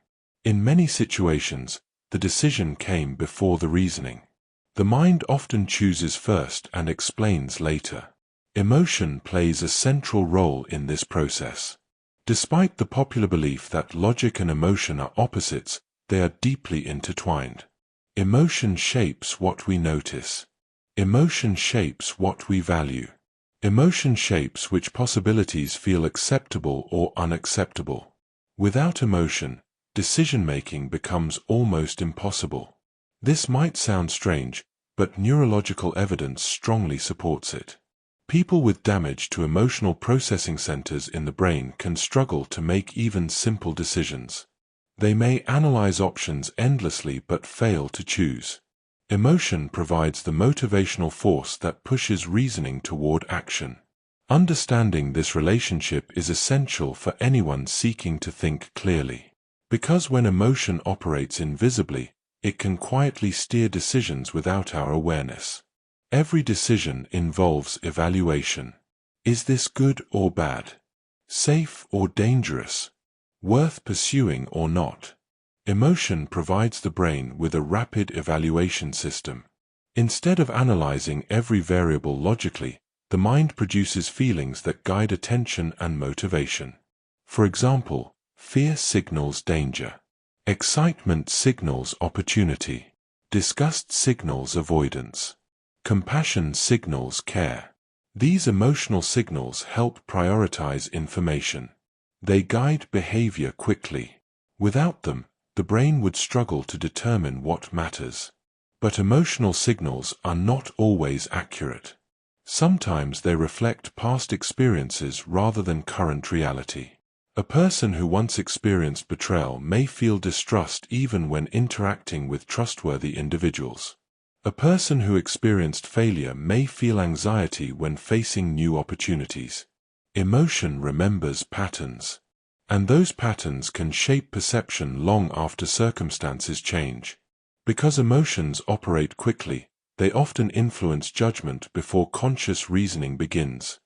In many situations, the decision came before the reasoning. The mind often chooses first and explains later. Emotion plays a central role in this process. Despite the popular belief that logic and emotion are opposites, they are deeply intertwined. Emotion shapes what we notice. Emotion shapes what we value. Emotion shapes which possibilities feel acceptable or unacceptable. Without emotion, decision-making becomes almost impossible. This might sound strange, but neurological evidence strongly supports it. People with damage to emotional processing centers in the brain can struggle to make even simple decisions. They may analyze options endlessly but fail to choose. Emotion provides the motivational force that pushes reasoning toward action. Understanding this relationship is essential for anyone seeking to think clearly. Because when emotion operates invisibly, it can quietly steer decisions without our awareness. Every decision involves evaluation. Is this good or bad? Safe or dangerous? Worth pursuing or not? Emotion provides the brain with a rapid evaluation system. Instead of analyzing every variable logically, the mind produces feelings that guide attention and motivation. For example, fear signals danger. Excitement signals opportunity. Disgust signals avoidance. Compassion signals care. These emotional signals help prioritize information. They guide behavior quickly. Without them, the brain would struggle to determine what matters. But emotional signals are not always accurate. Sometimes they reflect past experiences rather than current reality. A person who once experienced betrayal may feel distrust even when interacting with trustworthy individuals. A person who experienced failure may feel anxiety when facing new opportunities. Emotion remembers patterns. And those patterns can shape perception long after circumstances change. Because emotions operate quickly, they often influence judgment before conscious reasoning begins.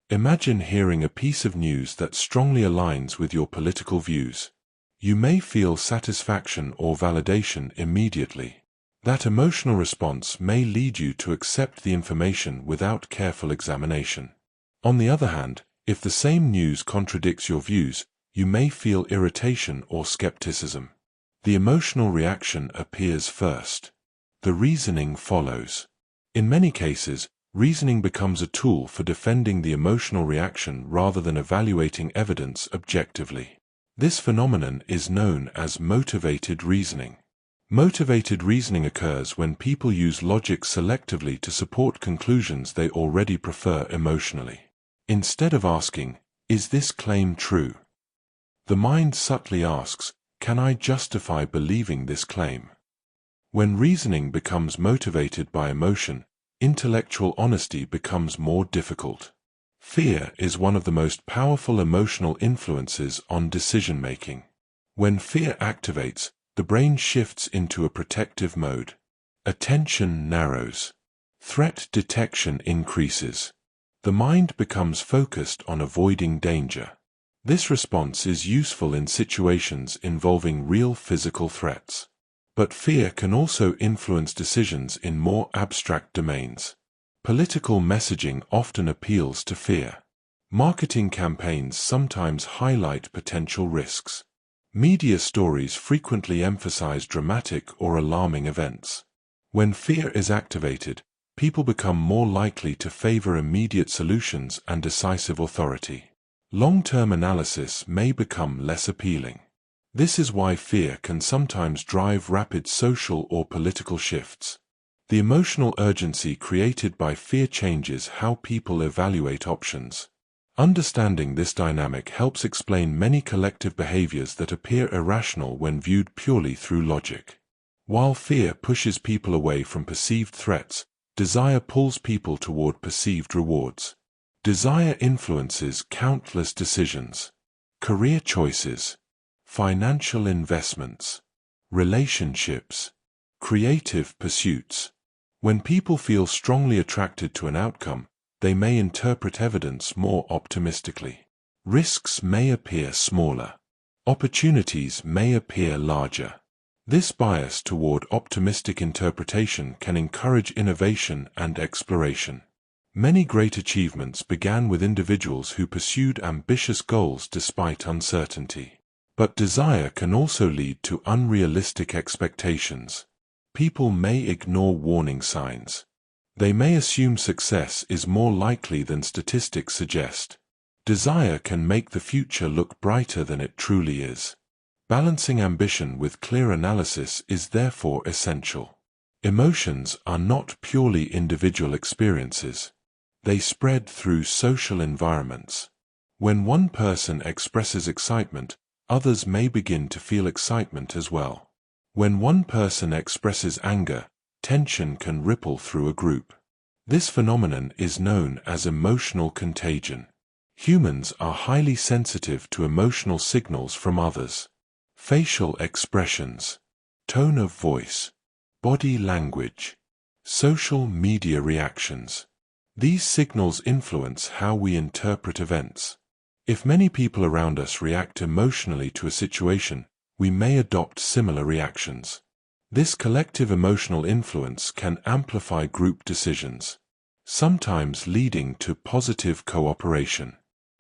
Imagine hearing a piece of news that strongly aligns with your political views. You may feel satisfaction or validation immediately. That emotional response may lead you to accept the information without careful examination. On the other hand, if the same news contradicts your views, you may feel irritation or skepticism. The emotional reaction appears first. The reasoning follows. In many cases, reasoning becomes a tool for defending the emotional reaction rather than evaluating evidence objectively. This phenomenon is known as motivated reasoning. Motivated reasoning occurs when people use logic selectively to support conclusions they already prefer emotionally. Instead of asking, "Is this claim true?" the mind subtly asks, "Can I justify believing this claim?" When reasoning becomes motivated by emotion, intellectual honesty becomes more difficult. Fear is one of the most powerful emotional influences on decision-making. When fear activates, the brain shifts into a protective mode. Attention narrows. Threat detection increases. The mind becomes focused on avoiding danger. This response is useful in situations involving real physical threats. But fear can also influence decisions in more abstract domains. Political messaging often appeals to fear. Marketing campaigns sometimes highlight potential risks. Media stories frequently emphasize dramatic or alarming events. When fear is activated, people become more likely to favor immediate solutions and decisive authority. Long-term analysis may become less appealing. This is why fear can sometimes drive rapid social or political shifts. The emotional urgency created by fear changes how people evaluate options. Understanding this dynamic helps explain many collective behaviors that appear irrational when viewed purely through logic. While fear pushes people away from perceived threats, desire pulls people toward perceived rewards. Desire influences countless decisions. Career choices, financial investments, relationships, creative pursuits. When people feel strongly attracted to an outcome, they may interpret evidence more optimistically. Risks may appear smaller. Opportunities may appear larger. This bias toward optimistic interpretation can encourage innovation and exploration. Many great achievements began with individuals who pursued ambitious goals despite uncertainty. But desire can also lead to unrealistic expectations. People may ignore warning signs. They may assume success is more likely than statistics suggest. Desire can make the future look brighter than it truly is. Balancing ambition with clear analysis is therefore essential. Emotions are not purely individual experiences. They spread through social environments. When one person expresses excitement, others may begin to feel excitement as well. When one person expresses anger, tension can ripple through a group. This phenomenon is known as emotional contagion. Humans are highly sensitive to emotional signals from others. facial expressions, tone of voice, body language, social media reactions. These signals influence how we interpret events. If many people around us react emotionally to a situation, we may adopt similar reactions. This collective emotional influence can amplify group decisions, sometimes leading to positive cooperation,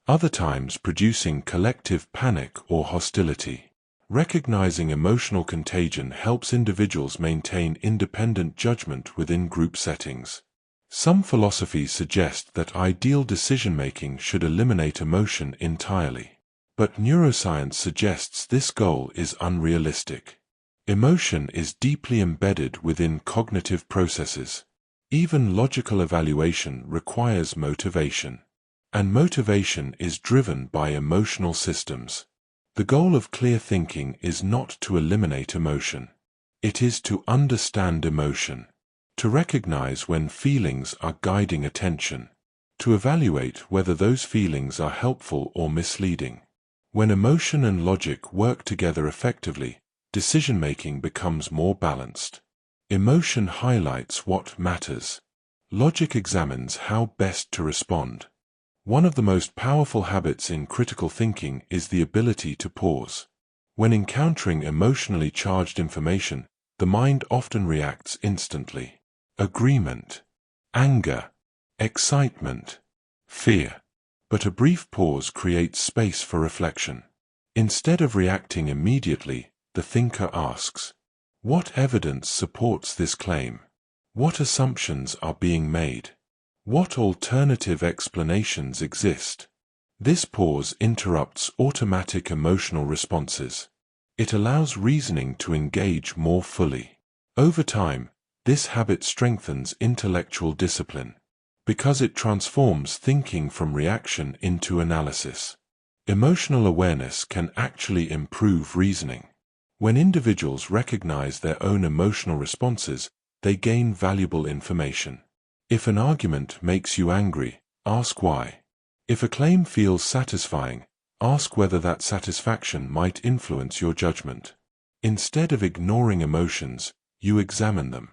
other times producing collective panic or hostility. Recognizing emotional contagion helps individuals maintain independent judgment within group settings. Some philosophies suggest that ideal decision-making should eliminate emotion entirely, but neuroscience suggests this goal is unrealistic. Emotion is deeply embedded within cognitive processes. Even logical evaluation requires motivation, and motivation is driven by emotional systems. The goal of clear thinking is not to eliminate emotion. It is to understand emotion, to recognize when feelings are guiding attention, to evaluate whether those feelings are helpful or misleading. When emotion and logic work together effectively, decision-making becomes more balanced. Emotion highlights what matters. Logic examines how best to respond. One of the most powerful habits in critical thinking is the ability to pause. When encountering emotionally charged information, the mind often reacts instantly. Agreement, anger, excitement, fear. But a brief pause creates space for reflection. Instead of reacting immediately, the thinker asks, what evidence supports this claim? What assumptions are being made? What alternative explanations exist? This pause interrupts automatic emotional responses. It allows reasoning to engage more fully. Over time, this habit strengthens intellectual discipline, because it transforms thinking from reaction into analysis. Emotional awareness can actually improve reasoning. When individuals recognize their own emotional responses, they gain valuable information. If an argument makes you angry, ask why. If a claim feels satisfying, ask whether that satisfaction might influence your judgment. Instead of ignoring emotions, you examine them.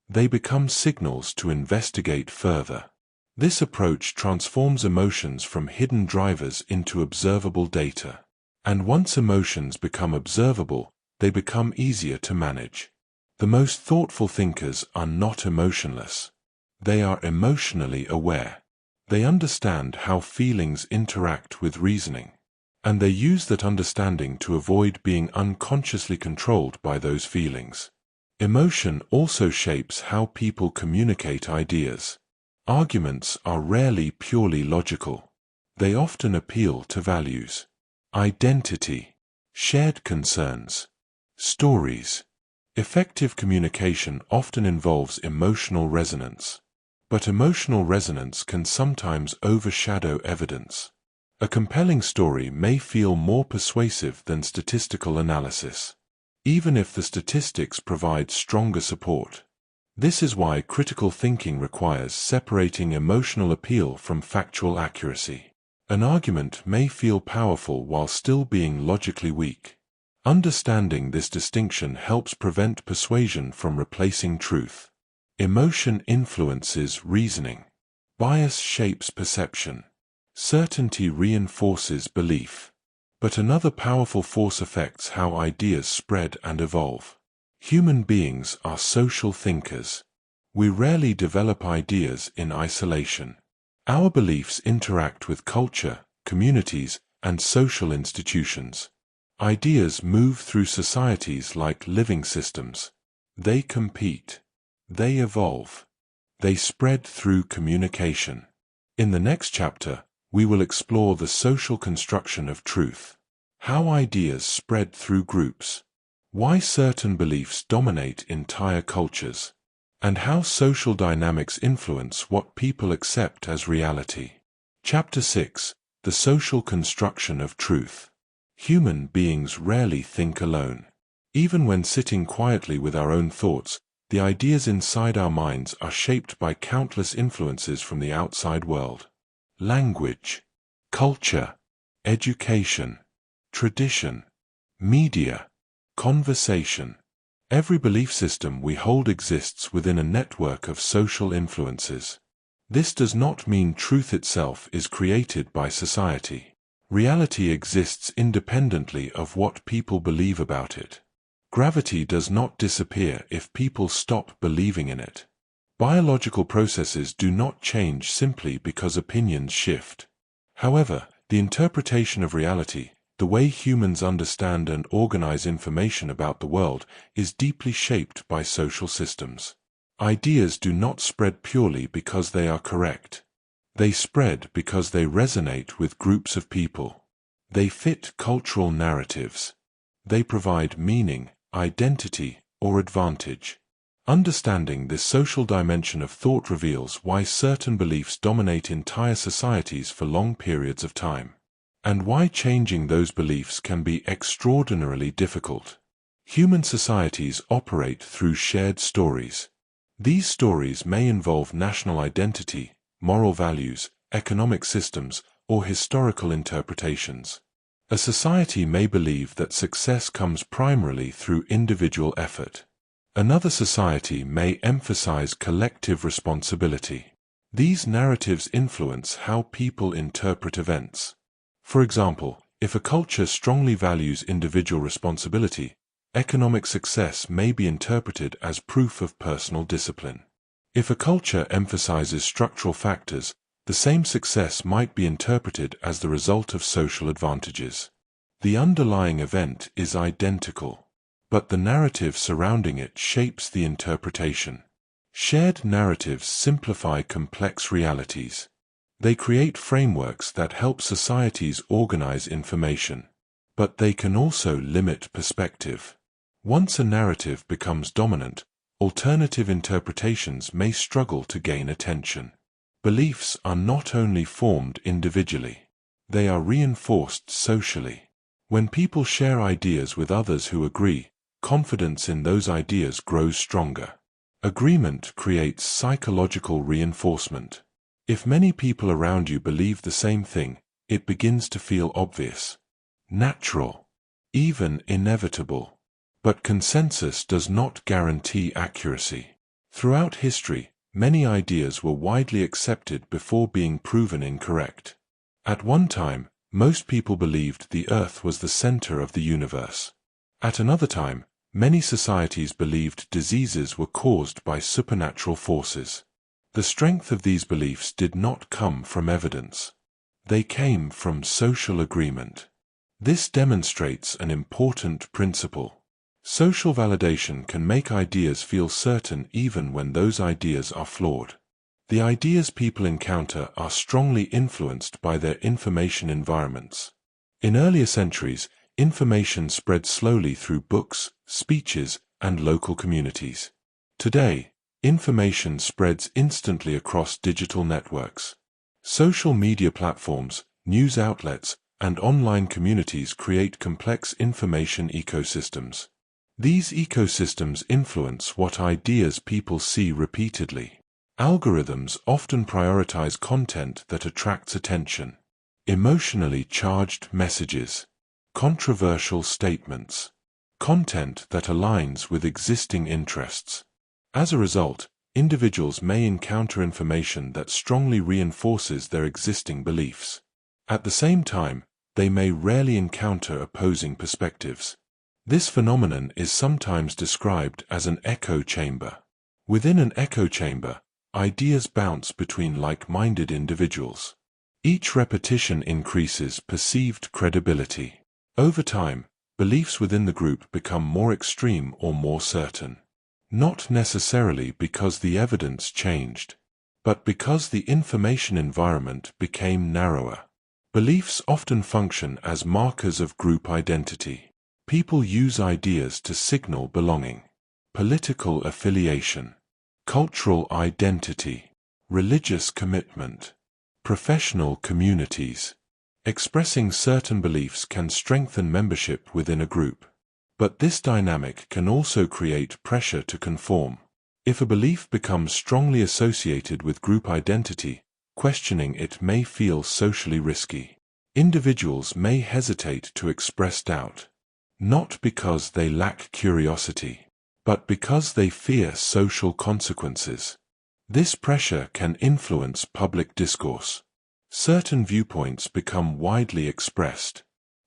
They become signals to investigate further. This approach transforms emotions from hidden drivers into observable data. And once emotions become observable, they become easier to manage. The most thoughtful thinkers are not emotionless. They are emotionally aware. They understand how feelings interact with reasoning, and they use that understanding to avoid being unconsciously controlled by those feelings. Emotion also shapes how people communicate ideas. Arguments are rarely purely logical. They often appeal to values, identity, shared concerns, stories. Effective communication often involves emotional resonance. But emotional resonance can sometimes overshadow evidence. A compelling story may feel more persuasive than statistical analysis, even if the statistics provide stronger support. This is why critical thinking requires separating emotional appeal from factual accuracy. An argument may feel powerful while still being logically weak. Understanding this distinction helps prevent persuasion from replacing truth. Emotion influences reasoning. Bias shapes perception. Certainty reinforces belief. But another powerful force affects how ideas spread and evolve. Human beings are social thinkers. We rarely develop ideas in isolation. Our beliefs interact with culture, communities, and social institutions. Ideas move through societies like living systems. They compete. They evolve. They spread through communication. In the next chapter, we will explore the social construction of truth. How ideas spread through groups. Why certain beliefs dominate entire cultures. And how social dynamics influence what people accept as reality. Chapter 6. The social construction of truth. Human beings rarely think alone. Even when sitting quietly with our own thoughts, the ideas inside our minds are shaped by countless influences from the outside world. Language, culture, education, tradition, media, Conversation. Every belief system we hold exists within a network of social influences. This does not mean truth itself is created by society. Reality exists independently of what people believe about it. Gravity does not disappear if people stop believing in it. Biological processes do not change simply because opinions shift. However, the interpretation of reality, the way humans understand and organize information about the world, is deeply shaped by social systems. Ideas do not spread purely because they are correct. They spread because they resonate with groups of people. They fit cultural narratives. They provide meaning, identity, or advantage. Understanding this social dimension of thought reveals why certain beliefs dominate entire societies for long periods of time, and why changing those beliefs can be extraordinarily difficult. Human societies operate through shared stories. These stories may involve national identity, moral values, economic systems, or historical interpretations. A society may believe that success comes primarily through individual effort. Another society may emphasize collective responsibility. These narratives influence how people interpret events. For example, if a culture strongly values individual responsibility, economic success may be interpreted as proof of personal discipline. If a culture emphasizes structural factors, the same success might be interpreted as the result of social advantages. The underlying event is identical, but the narrative surrounding it shapes the interpretation. Shared narratives simplify complex realities. They create frameworks that help societies organize information, but they can also limit perspective. Once a narrative becomes dominant, alternative interpretations may struggle to gain attention. Beliefs are not only formed individually, they are reinforced socially. When people share ideas with others who agree, confidence in those ideas grows stronger. Agreement creates psychological reinforcement. If many people around you believe the same thing, it begins to feel obvious, natural, even inevitable. But consensus does not guarantee accuracy. Throughout history, many ideas were widely accepted before being proven incorrect. At one time, most people believed the Earth was the center of the universe. At another time, many societies believed diseases were caused by supernatural forces. The strength of these beliefs did not come from evidence. They came from social agreement. This demonstrates an important principle. Social validation can make ideas feel certain even when those ideas are flawed. The ideas people encounter are strongly influenced by their information environments. In earlier centuries, information spread slowly through books, speeches, and local communities. Today, information spreads instantly across digital networks. Social media platforms, news outlets, and online communities create complex information ecosystems. These ecosystems influence what ideas people see repeatedly. Algorithms often prioritize content that attracts attention. Emotionally charged messages, controversial statements, content that aligns with existing interests. As a result, individuals may encounter information that strongly reinforces their existing beliefs. At the same time, they may rarely encounter opposing perspectives. This phenomenon is sometimes described as an echo chamber. Within an echo chamber, ideas bounce between like-minded individuals. Each repetition increases perceived credibility. Over time, beliefs within the group become more extreme or more certain. Not necessarily because the evidence changed, but because the information environment became narrower. Beliefs often function as markers of group identity. People use ideas to signal belonging, political affiliation, cultural identity, religious commitment, professional communities. Expressing certain beliefs can strengthen membership within a group. But this dynamic can also create pressure to conform. If a belief becomes strongly associated with group identity, questioning it may feel socially risky. Individuals may hesitate to express doubt. not because they lack curiosity, but because they fear social consequences. This pressure can influence public discourse. Certain viewpoints become widely expressed.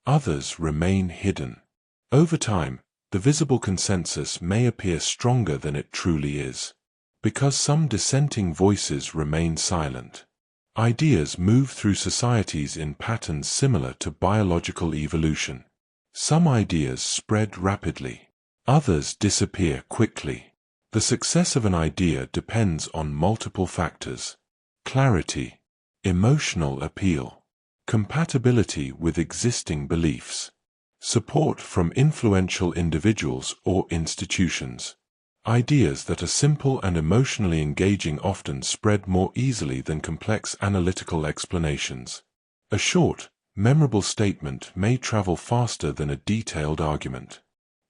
Others remain hidden. Over time, the visible consensus may appear stronger than it truly is. Because some dissenting voices remain silent. Ideas move through societies in patterns similar to biological evolution. Some ideas spread rapidly. Others disappear quickly. The success of an idea depends on multiple factors: clarity, emotional appeal, compatibility with existing beliefs, support from influential individuals or institutions. Ideas that are simple and emotionally engaging often spread more easily than complex analytical explanations. A short, memorable statement may travel faster than a detailed argument.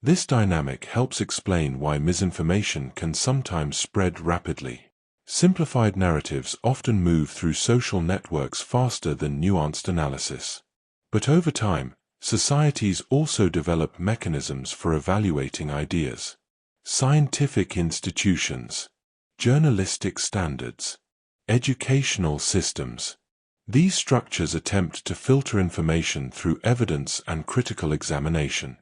This dynamic helps explain why misinformation can sometimes spread rapidly. Simplified narratives often move through social networks faster than nuanced analysis. But over time, societies also develop mechanisms for evaluating ideas. Scientific institutions, journalistic standards, educational systems. These structures attempt to filter information through evidence and critical examination.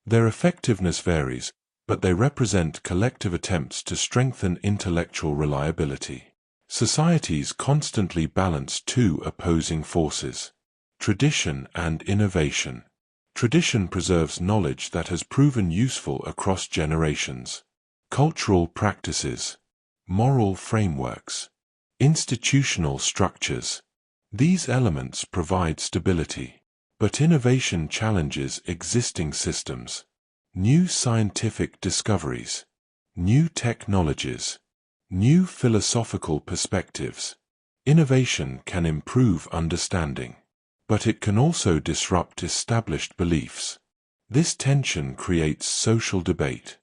Their effectiveness varies, but they represent collective attempts to strengthen intellectual reliability. Societies constantly balance two opposing forces: tradition and innovation. Tradition preserves knowledge that has proven useful across generations. Cultural practices, moral frameworks, institutional structures. These elements provide stability. But innovation challenges existing systems. New scientific discoveries, new technologies, new philosophical perspectives. Innovation can improve understanding, but it can also disrupt established beliefs. This tension creates social debate.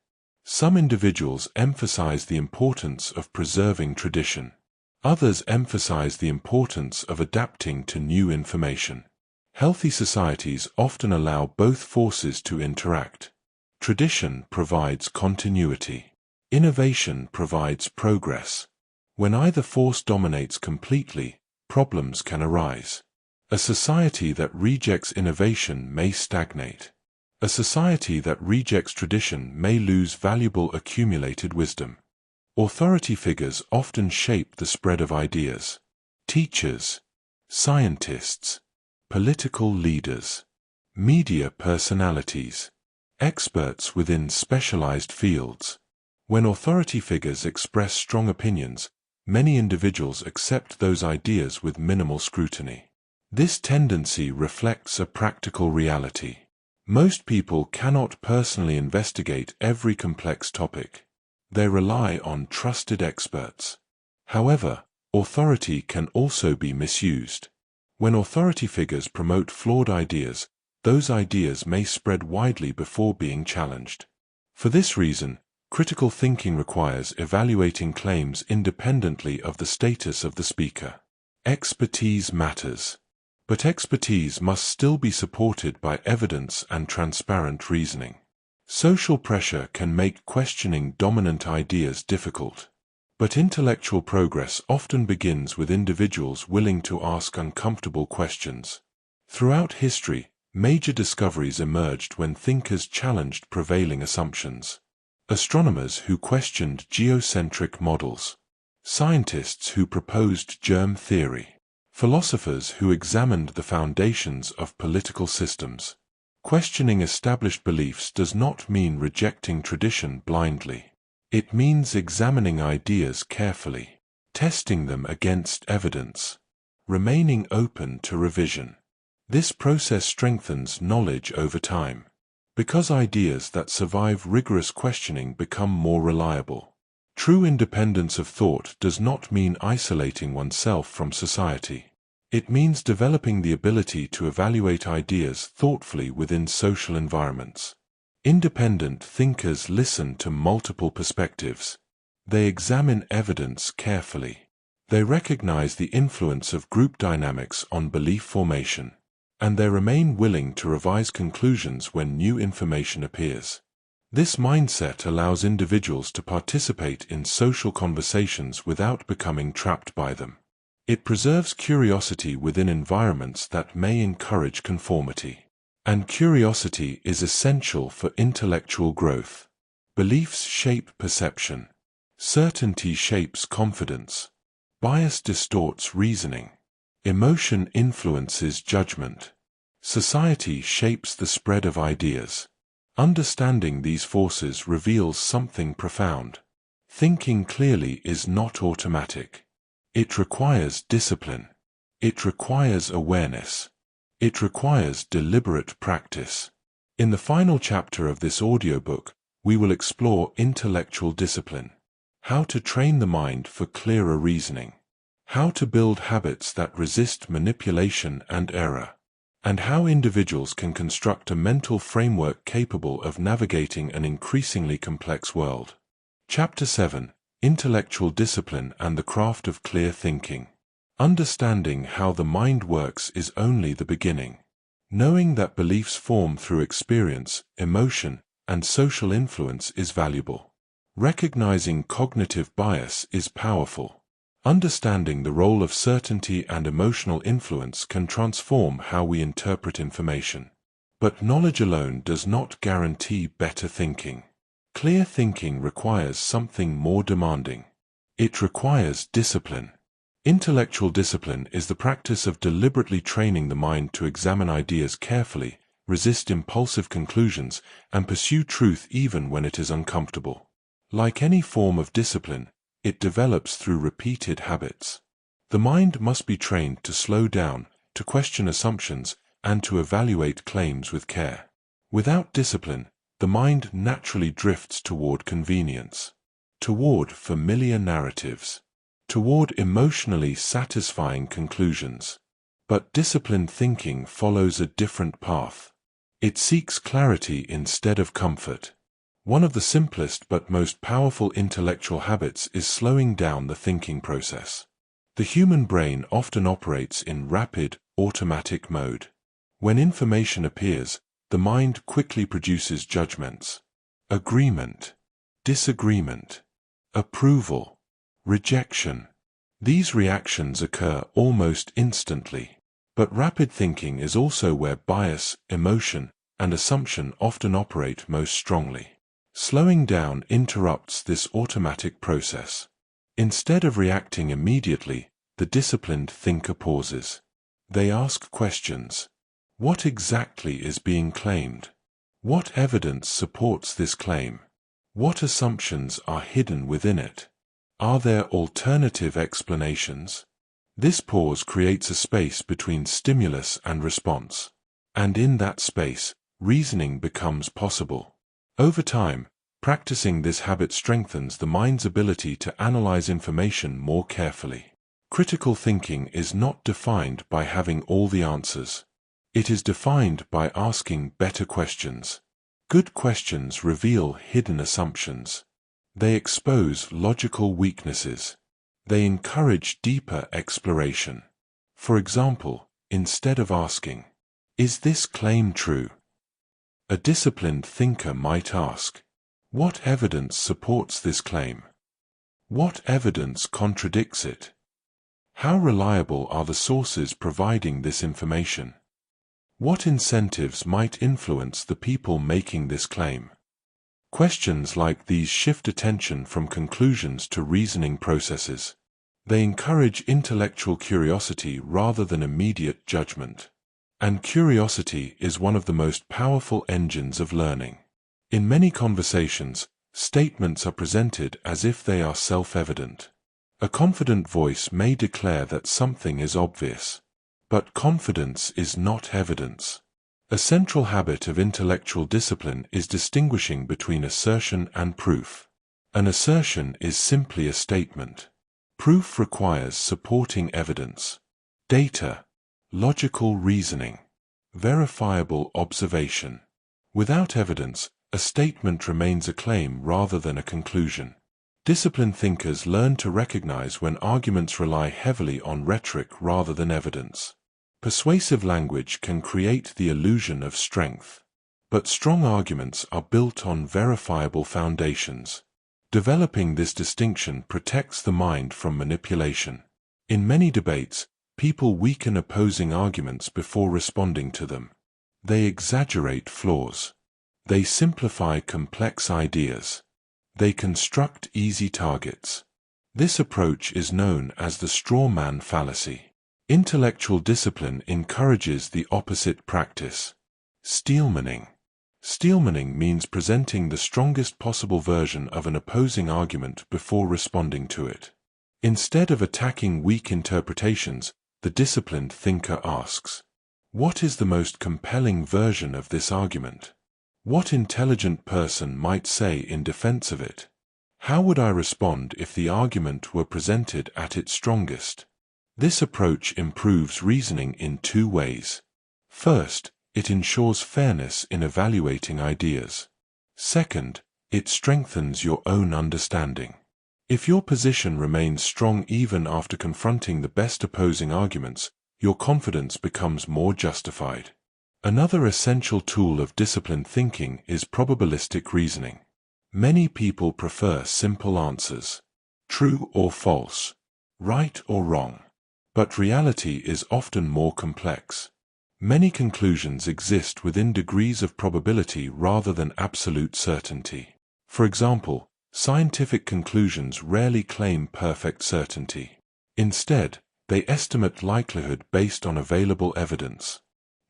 Some individuals emphasize the importance of preserving tradition. Others emphasize the importance of adapting to new information. Healthy societies often allow both forces to interact. Tradition provides continuity. Innovation provides progress. When either force dominates completely, problems can arise. A society that rejects innovation may stagnate. A society that rejects tradition may lose valuable accumulated wisdom. Authority figures often shape the spread of ideas. Teachers, scientists, political leaders, media personalities, experts within specialized fields. When authority figures express strong opinions, many individuals accept those ideas with minimal scrutiny. This tendency reflects a practical reality. Most people cannot personally investigate every complex topic. They rely on trusted experts. However, authority can also be misused. When authority figures promote flawed ideas, those ideas may spread widely before being challenged. For this reason, critical thinking requires evaluating claims independently of the status of the speaker. Expertise matters, but expertise must still be supported by evidence and transparent reasoning. Social pressure can make questioning dominant ideas difficult. But intellectual progress often begins with individuals willing to ask uncomfortable questions. Throughout history, major discoveries emerged when thinkers challenged prevailing assumptions. Astronomers who questioned geocentric models, scientists who proposed germ theory, philosophers who examined the foundations of political systems. Questioning established beliefs does not mean rejecting tradition blindly. It means examining ideas carefully, testing them against evidence, remaining open to revision. This process strengthens knowledge over time, because ideas that survive rigorous questioning become more reliable. True independence of thought does not mean isolating oneself from society. It means developing the ability to evaluate ideas thoughtfully within social environments. Independent thinkers listen to multiple perspectives. They examine evidence carefully. They recognize the influence of group dynamics on belief formation. and they remain willing to revise conclusions when new information appears. This mindset allows individuals to participate in social conversations without becoming trapped by them. It preserves curiosity within environments that may encourage conformity. And curiosity is essential for intellectual growth. Beliefs shape perception. Certainty shapes confidence. Bias distorts reasoning. Emotion influences judgment. Society shapes the spread of ideas. Understanding these forces reveals something profound. Thinking clearly is not automatic. It requires discipline. It requires awareness. It requires deliberate practice. In the final chapter of this audiobook, we will explore intellectual discipline. How to train the mind for clearer reasoning. How to build habits that resist manipulation and error. And how individuals can construct a mental framework capable of navigating an increasingly complex world. Chapter 7: Intellectual Discipline and the Craft of Clear Thinking. Understanding how the mind works is only the beginning. Knowing that beliefs form through experience, emotion, and social influence is valuable. Recognizing cognitive bias is powerful. Understanding the role of certainty and emotional influence can transform how we interpret information. But knowledge alone does not guarantee better thinking. Clear thinking requires something more demanding. It requires discipline. Intellectual discipline is the practice of deliberately training the mind to examine ideas carefully, resist impulsive conclusions, and pursue truth even when it is uncomfortable. Like any form of discipline, it develops through repeated habits. The mind must be trained to slow down, to question assumptions, and to evaluate claims with care. Without discipline, the mind naturally drifts toward convenience, toward familiar narratives, toward emotionally satisfying conclusions. But disciplined thinking follows a different path. It seeks clarity instead of comfort. One of the simplest but most powerful intellectual habits is slowing down the thinking process. The human brain often operates in rapid, automatic mode. When information appears, the mind quickly produces judgments. Agreement, disagreement, approval, rejection. These reactions occur almost instantly. But rapid thinking is also where bias, emotion, and assumption often operate most strongly. Slowing down interrupts this automatic process. Instead of reacting immediately, the disciplined thinker pauses. They ask questions. What exactly is being claimed? What evidence supports this claim? What assumptions are hidden within it? Are there alternative explanations? This pause creates a space between stimulus and response. And in that space, reasoning becomes possible. Over time, practicing this habit strengthens the mind's ability to analyze information more carefully. Critical thinking is not defined by having all the answers. It is defined by asking better questions. Good questions reveal hidden assumptions. They expose logical weaknesses. They encourage deeper exploration. For example, instead of asking, "Is this claim true?" a disciplined thinker might ask, "What evidence supports this claim? What evidence contradicts it? How reliable are the sources providing this information? What incentives might influence the people making this claim?" Questions like these shift attention from conclusions to reasoning processes. They encourage intellectual curiosity rather than immediate judgment. And curiosity is one of the most powerful engines of learning. In many conversations, statements are presented as if they are self-evident. A confident voice may declare that something is obvious. But confidence is not evidence. A central habit of intellectual discipline is distinguishing between assertion and proof. An assertion is simply a statement. Proof requires supporting evidence, data, logical reasoning, verifiable observation. Without evidence, a statement remains a claim rather than a conclusion. Disciplined thinkers learn to recognize when arguments rely heavily on rhetoric rather than evidence. Persuasive language can create the illusion of strength. But strong arguments are built on verifiable foundations. Developing this distinction protects the mind from manipulation. In many debates, people weaken opposing arguments before responding to them. They exaggerate flaws. They simplify complex ideas. They construct easy targets. This approach is known as the straw man fallacy. Intellectual discipline encourages the opposite practice. Steelmaning. Steelmaning means presenting the strongest possible version of an opposing argument before responding to it. Instead of attacking weak interpretations, the disciplined thinker asks, "What is the most compelling version of this argument? What intelligent person might say in defense of it? How would I respond if the argument were presented at its strongest?" This approach improves reasoning in two ways. First, it ensures fairness in evaluating ideas. Second, it strengthens your own understanding. If your position remains strong even after confronting the best opposing arguments, your confidence becomes more justified. Another essential tool of disciplined thinking is probabilistic reasoning. Many people prefer simple answers, true or false, right or wrong. But reality is often more complex. Many conclusions exist within degrees of probability rather than absolute certainty. For example, scientific conclusions rarely claim perfect certainty. Instead, they estimate likelihood based on available evidence.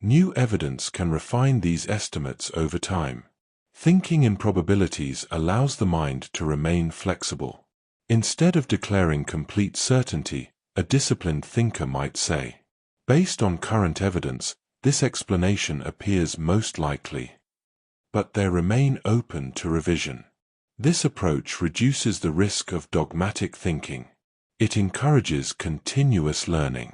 New evidence can refine these estimates over time. Thinking in probabilities allows the mind to remain flexible. Instead of declaring complete certainty, a disciplined thinker might say, "Based on current evidence, this explanation appears most likely." But they remain open to revision. This approach reduces the risk of dogmatic thinking. It encourages continuous learning.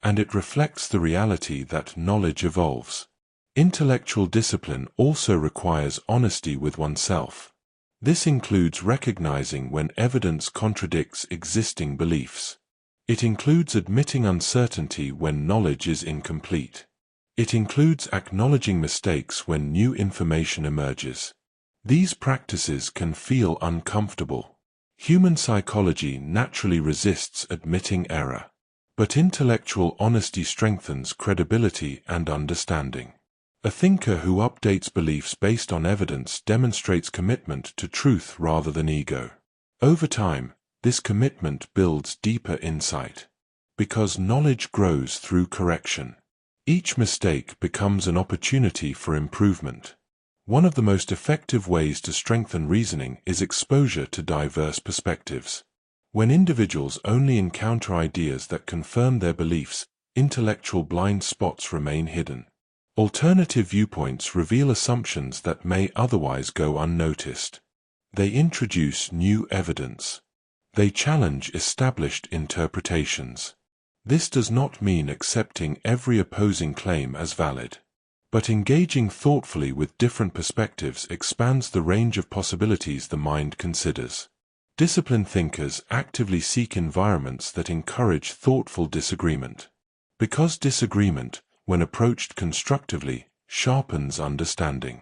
And it reflects the reality that knowledge evolves. Intellectual discipline also requires honesty with oneself. This includes recognizing when evidence contradicts existing beliefs. It includes admitting uncertainty when knowledge is incomplete. It includes acknowledging mistakes when new information emerges. These practices can feel uncomfortable. Human psychology naturally resists admitting error. But intellectual honesty strengthens credibility and understanding. A thinker who updates beliefs based on evidence demonstrates commitment to truth rather than ego. Over time, this commitment builds deeper insight. Because knowledge grows through correction. Each mistake becomes an opportunity for improvement. One of the most effective ways to strengthen reasoning is exposure to diverse perspectives. When individuals only encounter ideas that confirm their beliefs, intellectual blind spots remain hidden. Alternative viewpoints reveal assumptions that may otherwise go unnoticed. They introduce new evidence. They challenge established interpretations. This does not mean accepting every opposing claim as valid. But engaging thoughtfully with different perspectives expands the range of possibilities the mind considers. Disciplined thinkers actively seek environments that encourage thoughtful disagreement. Because disagreement, when approached constructively, sharpens understanding.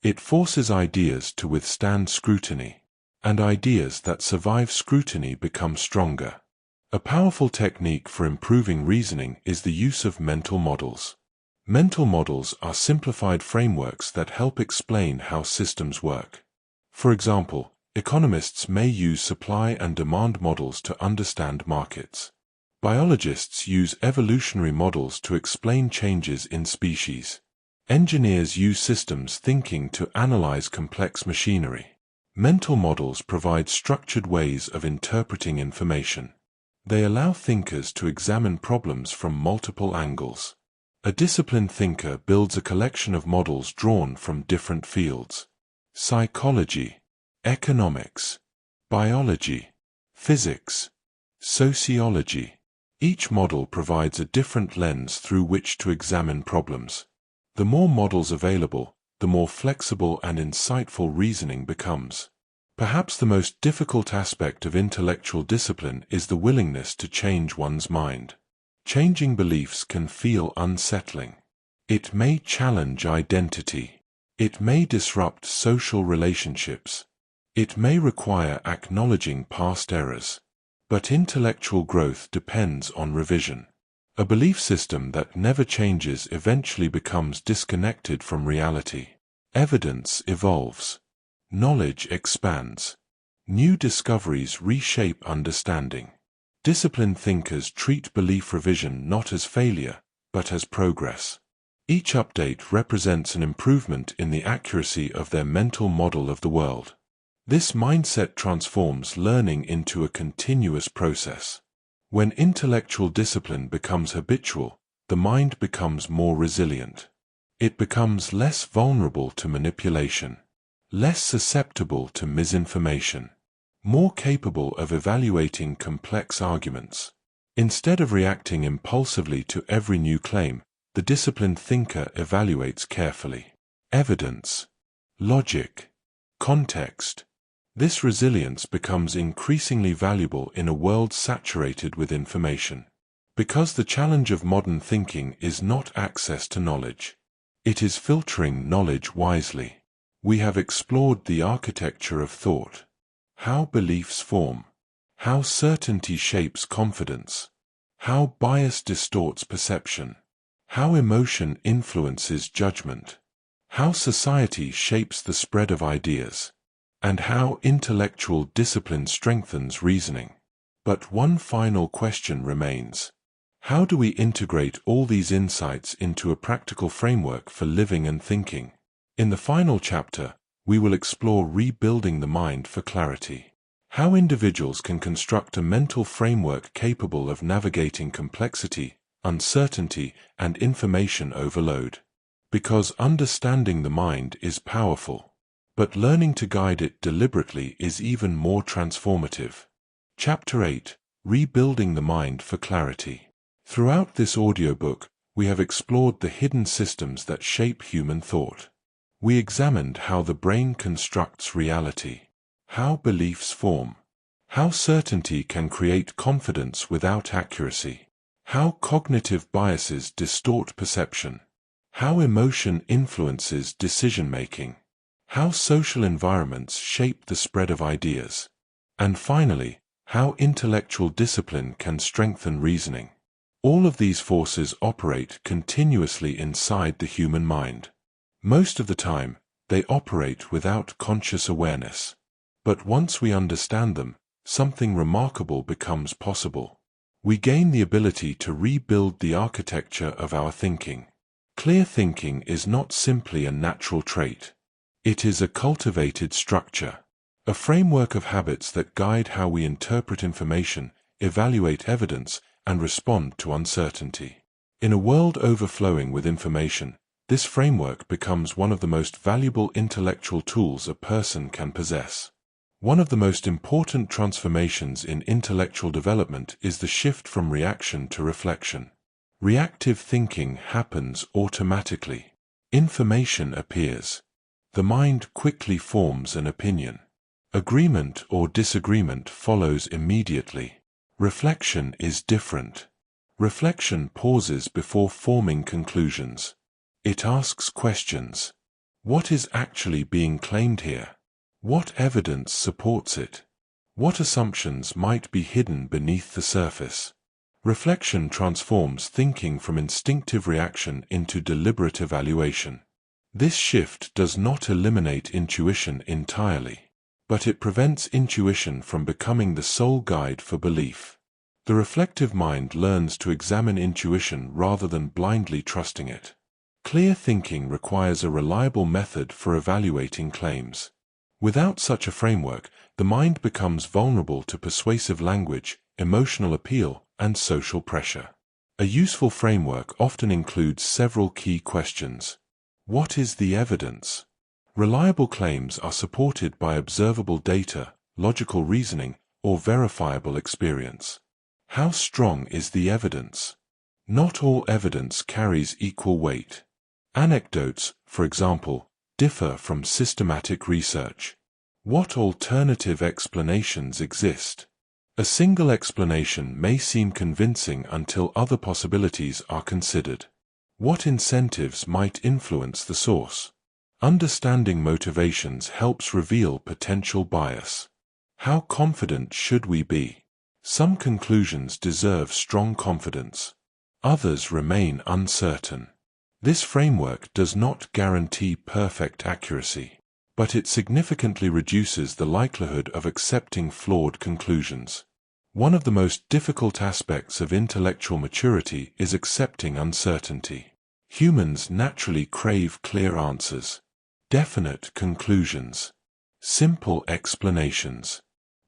It forces ideas to withstand scrutiny. And ideas that survive scrutiny become stronger. A powerful technique for improving reasoning is the use of mental models. Mental models are simplified frameworks that help explain how systems work. For example, economists may use supply and demand models to understand markets. Biologists use evolutionary models to explain changes in species. Engineers use systems thinking to analyze complex machinery. Mental models provide structured ways of interpreting information. They allow thinkers to examine problems from multiple angles. A disciplined thinker builds a collection of models drawn from different fields: psychology, economics, biology, physics, sociology. Each model provides a different lens through which to examine problems. The more models available, the more flexible and insightful reasoning becomes. Perhaps the most difficult aspect of intellectual discipline is the willingness to change one's mind. Changing beliefs can feel unsettling. It may challenge identity. It may disrupt social relationships. It may require acknowledging past errors. But intellectual growth depends on revision. A belief system that never changes eventually becomes disconnected from reality. Evidence evolves. Knowledge expands. New discoveries reshape understanding. Disciplined thinkers treat belief revision not as failure, but as progress. Each update represents an improvement in the accuracy of their mental model of the world. This mindset transforms learning into a continuous process. When intellectual discipline becomes habitual, the mind becomes more resilient. It becomes less vulnerable to manipulation, less susceptible to misinformation, more capable of evaluating complex arguments. Instead of reacting impulsively to every new claim, the disciplined thinker evaluates carefully. Evidence, logic, context. This resilience becomes increasingly valuable in a world saturated with information. Because the challenge of modern thinking is not access to knowledge. It is filtering knowledge wisely. We have explored the architecture of thought, how beliefs form, how certainty shapes confidence, how bias distorts perception, how emotion influences judgment, how society shapes the spread of ideas, and how intellectual discipline strengthens reasoning. But one final question remains. How do we integrate all these insights into a practical framework for living and thinking? In the final chapter, we will explore rebuilding the mind for clarity. How individuals can construct a mental framework capable of navigating complexity, uncertainty, and information overload. Because understanding the mind is powerful. But learning to guide it deliberately is even more transformative. Chapter 8: Rebuilding the Mind for Clarity. Throughout this audiobook, we have explored the hidden systems that shape human thought. We examined how the brain constructs reality, how beliefs form, how certainty can create confidence without accuracy, how cognitive biases distort perception, how emotion influences decision-making, how social environments shape the spread of ideas, and finally, how intellectual discipline can strengthen reasoning. All of these forces operate continuously inside the human mind. Most of the time, they operate without conscious awareness. But once we understand them, something remarkable becomes possible. We gain the ability to rebuild the architecture of our thinking. Clear thinking is not simply a natural trait. It is a cultivated structure, a framework of habits that guide how we interpret information, evaluate evidence, and respond to uncertainty. In a world overflowing with information, this framework becomes one of the most valuable intellectual tools a person can possess. One of the most important transformations in intellectual development is the shift from reaction to reflection. Reactive thinking happens automatically. Information appears. The mind quickly forms an opinion. Agreement or disagreement follows immediately. Reflection is different. Reflection pauses before forming conclusions. It asks questions. What is actually being claimed here? What evidence supports it? What assumptions might be hidden beneath the surface? Reflection transforms thinking from instinctive reaction into deliberate evaluation. This shift does not eliminate intuition entirely, but it prevents intuition from becoming the sole guide for belief. The reflective mind learns to examine intuition rather than blindly trusting it. Clear thinking requires a reliable method for evaluating claims. Without such a framework, the mind becomes vulnerable to persuasive language, emotional appeal, and social pressure. A useful framework often includes several key questions. What is the evidence? Reliable claims are supported by observable data, logical reasoning, or verifiable experience. How strong is the evidence? Not all evidence carries equal weight. Anecdotes, for example, differ from systematic research. What alternative explanations exist? A single explanation may seem convincing until other possibilities are considered. What incentives might influence the source? Understanding motivations helps reveal potential bias. How confident should we be? Some conclusions deserve strong confidence. Others remain uncertain. This framework does not guarantee perfect accuracy, but it significantly reduces the likelihood of accepting flawed conclusions. One of the most difficult aspects of intellectual maturity is accepting uncertainty. Humans naturally crave clear answers, definite conclusions, simple explanations.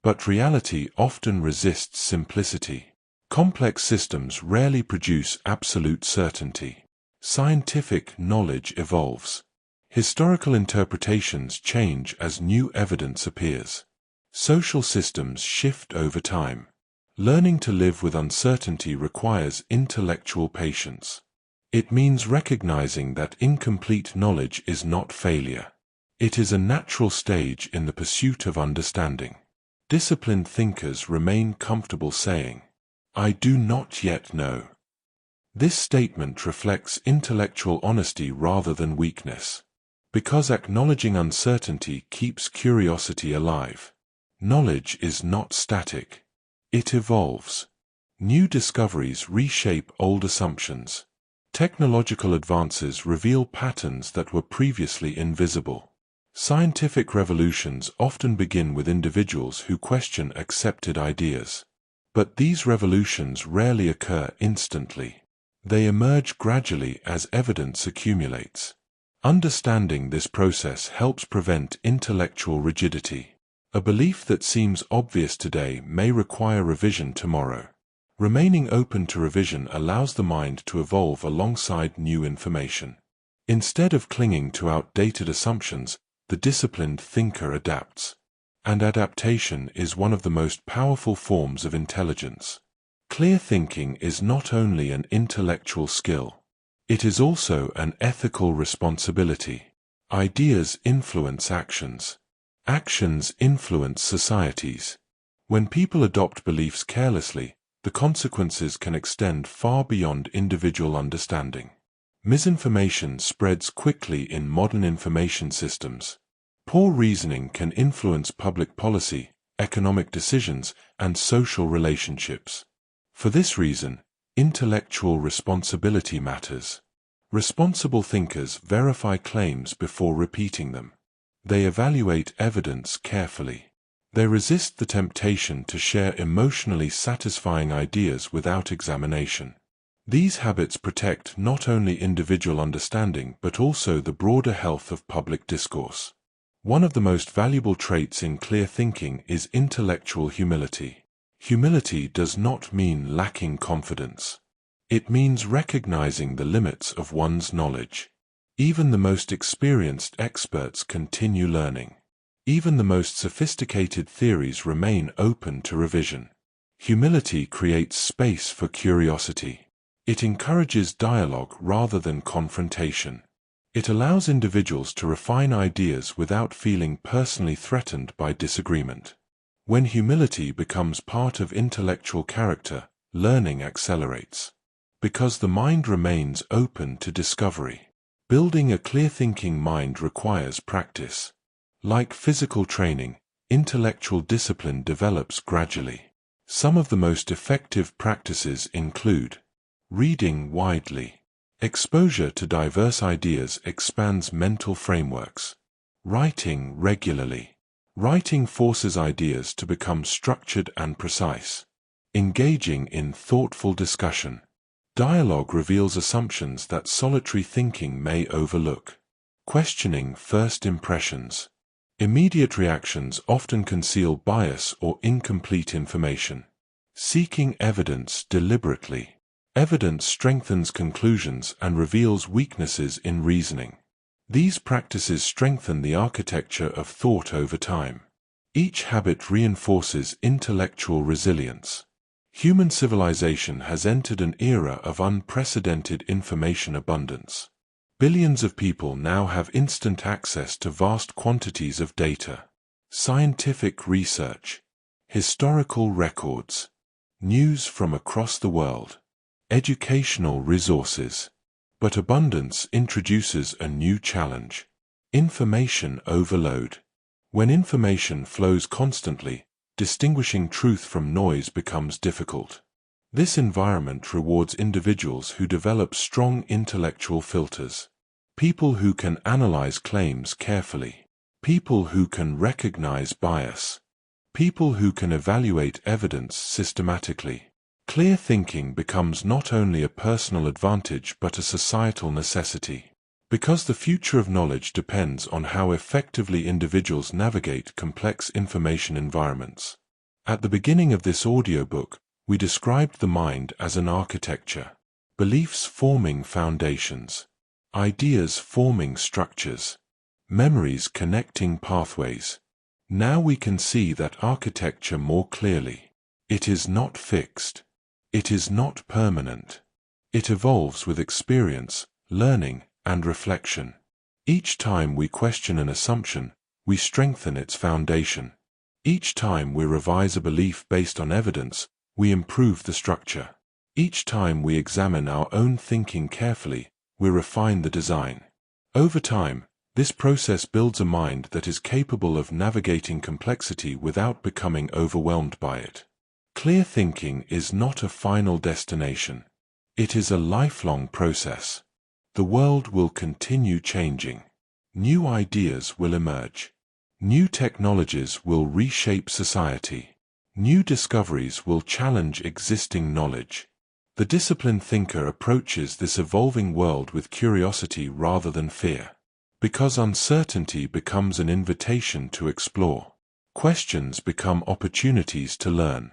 But reality often resists simplicity. Complex systems rarely produce absolute certainty. Scientific knowledge evolves. Historical interpretations change as new evidence appears. Social systems shift over time. Learning to live with uncertainty requires intellectual patience. It means recognizing that incomplete knowledge is not failure. It is a natural stage in the pursuit of understanding. Disciplined thinkers remain comfortable saying, "I do not yet know." This statement reflects intellectual honesty rather than weakness, because acknowledging uncertainty keeps curiosity alive. Knowledge is not static. It evolves. New discoveries reshape old assumptions. Technological advances reveal patterns that were previously invisible. Scientific revolutions often begin with individuals who question accepted ideas. But these revolutions rarely occur instantly. They emerge gradually as evidence accumulates. Understanding this process helps prevent intellectual rigidity. A belief that seems obvious today may require revision tomorrow. Remaining open to revision allows the mind to evolve alongside new information. Instead of clinging to outdated assumptions, the disciplined thinker adapts. And adaptation is one of the most powerful forms of intelligence. Clear thinking is not only an intellectual skill. It is also an ethical responsibility. Ideas influence actions. Actions influence societies. When people adopt beliefs carelessly, the consequences can extend far beyond individual understanding. Misinformation spreads quickly in modern information systems. Poor reasoning can influence public policy, economic decisions, and social relationships. For this reason, intellectual responsibility matters. Responsible thinkers verify claims before repeating them. They evaluate evidence carefully. They resist the temptation to share emotionally satisfying ideas without examination. These habits protect not only individual understanding but also the broader health of public discourse. One of the most valuable traits in clear thinking is intellectual humility. Humility does not mean lacking confidence. It means recognizing the limits of one's knowledge. Even the most experienced experts continue learning. Even the most sophisticated theories remain open to revision. Humility creates space for curiosity. It encourages dialogue rather than confrontation. It allows individuals to refine ideas without feeling personally threatened by disagreement. When humility becomes part of intellectual character, learning accelerates. Because the mind remains open to discovery. Building a clear-thinking mind requires practice. Like physical training, intellectual discipline develops gradually. Some of the most effective practices include reading widely. Exposure to diverse ideas expands mental frameworks. Writing regularly. Writing forces ideas to become structured and precise. Engaging in thoughtful discussion. Dialogue reveals assumptions that solitary thinking may overlook. Questioning first impressions. Immediate reactions often conceal bias or incomplete information. Seeking evidence deliberately. Evidence strengthens conclusions and reveals weaknesses in reasoning. These practices strengthen the architecture of thought over time. Each habit reinforces intellectual resilience. Human civilization has entered an era of unprecedented information abundance. Billions of people now have instant access to vast quantities of data. Scientific research. historical records, news from across the world, educational resources. But abundance introduces a new challenge: information overload. When information flows constantly, distinguishing truth from noise becomes difficult. This environment rewards individuals who develop strong intellectual filters. People who can analyze claims carefully. People who can recognize bias. People who can evaluate evidence systematically. Clear thinking becomes not only a personal advantage but a societal necessity. Because the future of knowledge depends on how effectively individuals navigate complex information environments. At the beginning of this audiobook, we described the mind as an architecture. Beliefs forming foundations. Ideas forming structures. Memories connecting pathways. Now we can see that architecture more clearly. It is not fixed. It is not permanent. It evolves with experience, learning, and reflection. Each time we question an assumption, we strengthen its foundation. Each time we revise a belief based on evidence, we improve the structure. Each time we examine our own thinking carefully, we refine the design. Over time, this process builds a mind that is capable of navigating complexity without becoming overwhelmed by it. Clear thinking is not a final destination. It is a lifelong process. The world will continue changing. New ideas will emerge. New technologies will reshape society. New discoveries will challenge existing knowledge. The disciplined thinker approaches this evolving world with curiosity rather than fear. Because uncertainty becomes an invitation to explore. Questions become opportunities to learn.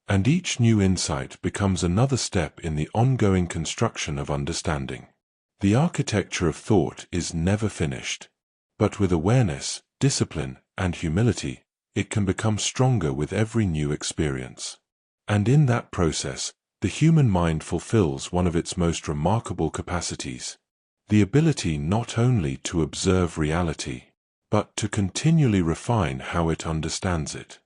And each new insight becomes another step in the ongoing construction of understanding. The architecture of thought is never finished. But with awareness, discipline, and humility, it can become stronger with every new experience. And in that process, the human mind fulfills one of its most remarkable capacities: the ability not only to observe reality, but to continually refine how it understands it.